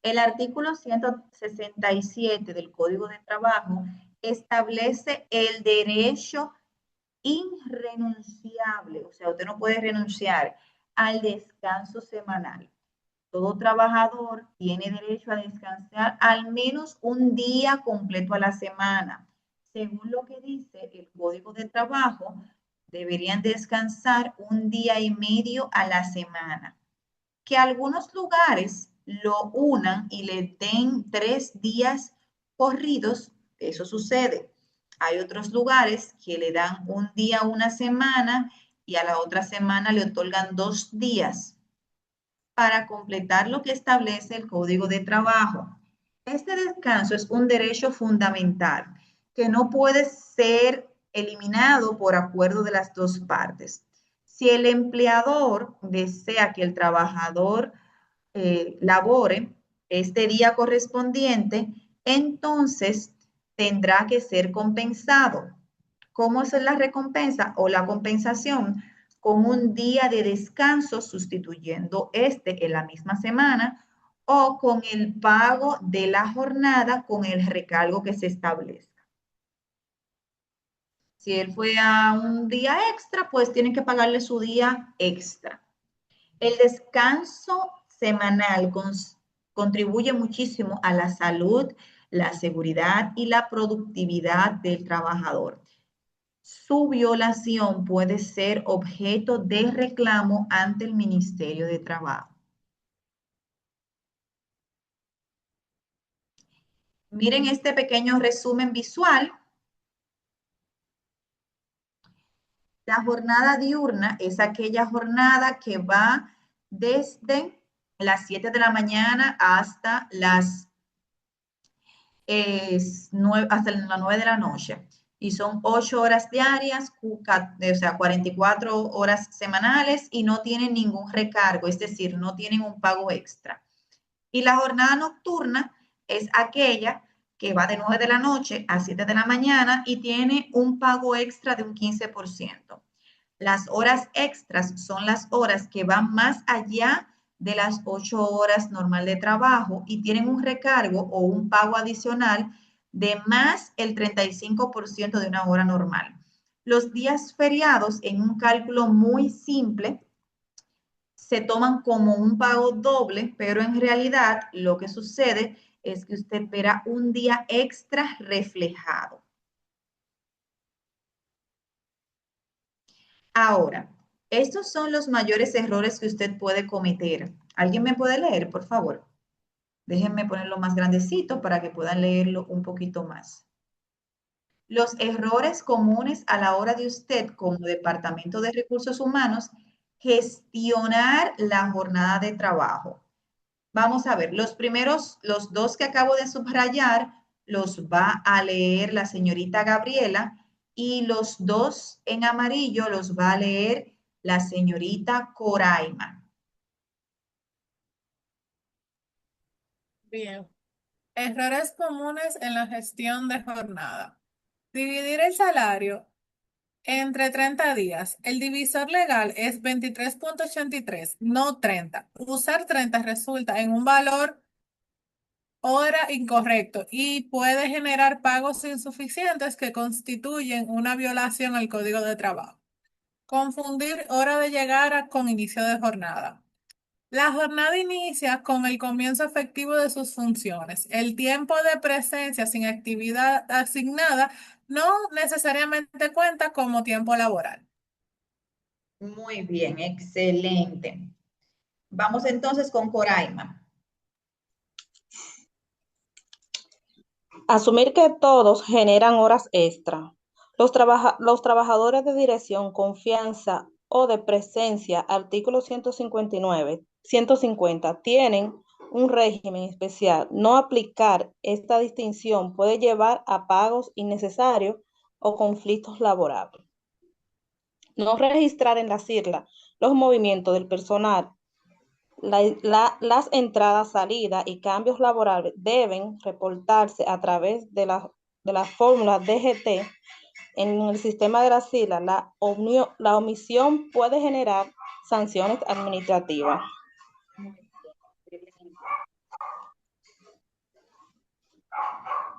El artículo 167 del Código de Trabajo establece el derecho irrenunciable, o sea, usted no puede renunciar al descanso semanal. Todo trabajador tiene derecho a descansar al menos un día completo a la semana. Según lo que dice el Código de Trabajo, deberían descansar un día y medio a la semana. Que algunos lugares lo unan y le den 3 días corridos, eso sucede. Hay otros lugares que le dan un día una semana y a la otra semana le otorgan 2 días para completar lo que establece el Código de Trabajo. Este descanso es un derecho fundamental que no puede ser eliminado por acuerdo de las dos partes. Si el empleador desea que el trabajador labore este día correspondiente, entonces tendrá que ser compensado. ¿Cómo es la recompensa o la compensación? Con un día de descanso sustituyendo este en la misma semana o con el pago de la jornada con el recargo que se establezca. Si él fue a un día extra, pues tienen que pagarle su día extra. El descanso semanal contribuye muchísimo a la salud, la seguridad y la productividad del trabajador. Su violación puede ser objeto de reclamo ante el Ministerio de Trabajo. Miren este pequeño resumen visual. La jornada diurna es aquella jornada que va desde las 7 de la mañana hasta las 9 de la noche. Y son 8 horas diarias, o sea, 44 horas semanales y no tienen ningún recargo, es decir, no tienen un pago extra. Y la jornada nocturna es aquella que va de 9 de la noche a 7 de la mañana y tiene un pago extra de un 15%. Las horas extras son las horas que van más allá de las 8 horas normal de trabajo y tienen un recargo o un pago adicional de más el 35% de una hora normal. Los días feriados, en un cálculo muy simple, se toman como un pago doble, pero en realidad lo que sucede es que usted verá un día extra reflejado. Ahora, estos son los mayores errores que usted puede cometer. ¿Alguien me puede leer, por favor? Déjenme ponerlo más grandecito para que puedan leerlo un poquito más. Los errores comunes a la hora de usted, como Departamento de Recursos Humanos, gestionar la jornada de trabajo. Vamos a ver, los dos que acabo de subrayar, los va a leer la señorita Gabriela y los dos en amarillo los va a leer la señorita Coraima.
Bien. Errores comunes en la gestión de jornada. Dividir el salario entre 30 días. El divisor legal es 23.83, no 30. Usar 30 resulta en un valor hora incorrecto y puede generar pagos insuficientes que constituyen una violación al Código de Trabajo. Confundir hora de llegada con inicio de jornada. La jornada inicia con el comienzo efectivo de sus funciones. El tiempo de presencia sin actividad asignada no necesariamente cuenta como tiempo laboral.
Muy bien, excelente. Vamos entonces con Coraima.
Asumir que todos generan horas extra. Los trabajadores de dirección, confianza o de presencia, artículo 150, tienen un régimen especial. No aplicar esta distinción puede llevar a pagos innecesarios o conflictos laborales. No registrar en la CIRLA los movimientos del personal, las entradas, salidas y cambios laborales deben reportarse a través de la fórmula DGT. En el sistema de la CIRLA, la omisión puede generar sanciones administrativas.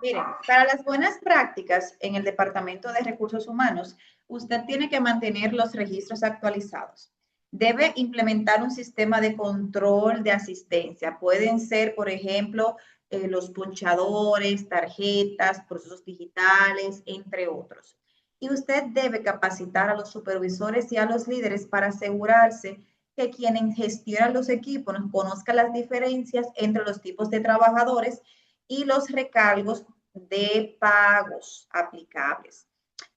Miren, para las buenas prácticas en el Departamento de Recursos Humanos, usted tiene que mantener los registros actualizados. Debe implementar un sistema de control de asistencia. Pueden ser, por ejemplo, los ponchadores, tarjetas, procesos digitales, entre otros. Y usted debe capacitar a los supervisores y a los líderes para asegurarse que quien gestiona los equipos conozca las diferencias entre los tipos de trabajadores y los recargos de pagos aplicables.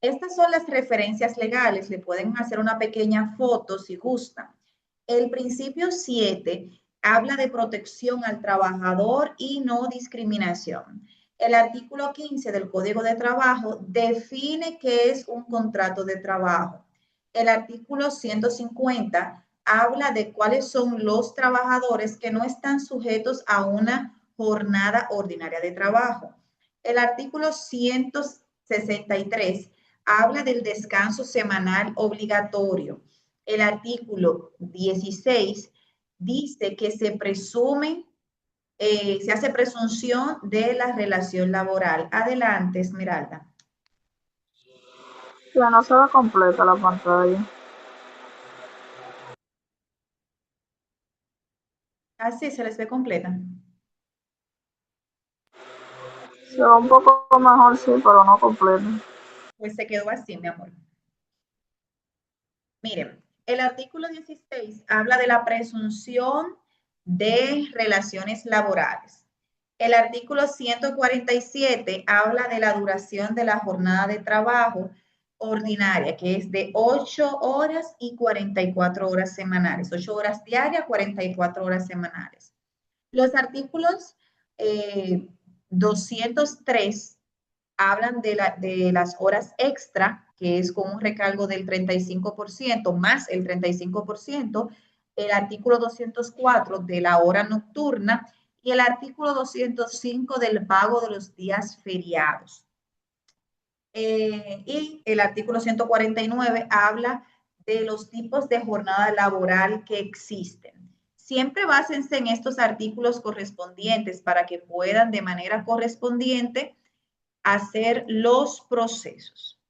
Estas son las referencias legales. Le pueden hacer una pequeña foto si gustan. El principio 7 habla de protección al trabajador y no discriminación. El artículo 15 del Código de Trabajo define qué es un contrato de trabajo. El artículo 150 habla de cuáles son los trabajadores que no están sujetos a una jornada ordinaria de trabajo. El artículo 163 habla del descanso semanal obligatorio. El artículo 16 dice que se presume, se hace presunción de la relación laboral. Adelante, Esmeralda.
Ya no se ve completa la pantalla.
Así se les ve completa.
Se ve un poco mejor, sí, pero no completa.
Pues se quedó así, mi amor. Miren, el artículo 16 habla de la presunción de relaciones laborales. El artículo 147 habla de la duración de la jornada de trabajo ordinaria, que es de 8 horas y 44 horas semanales. 8 horas diarias, 44 horas semanales. Los artículos 203 hablan de las horas extra, que es con un recargo del 35% más el 35%, el artículo 204 de la hora nocturna y el artículo 205 del pago de los días feriados. Y el artículo 149 habla de los tipos de jornada laboral que existen. Siempre básense en estos artículos correspondientes para que puedan de manera correspondiente hacer los procesos.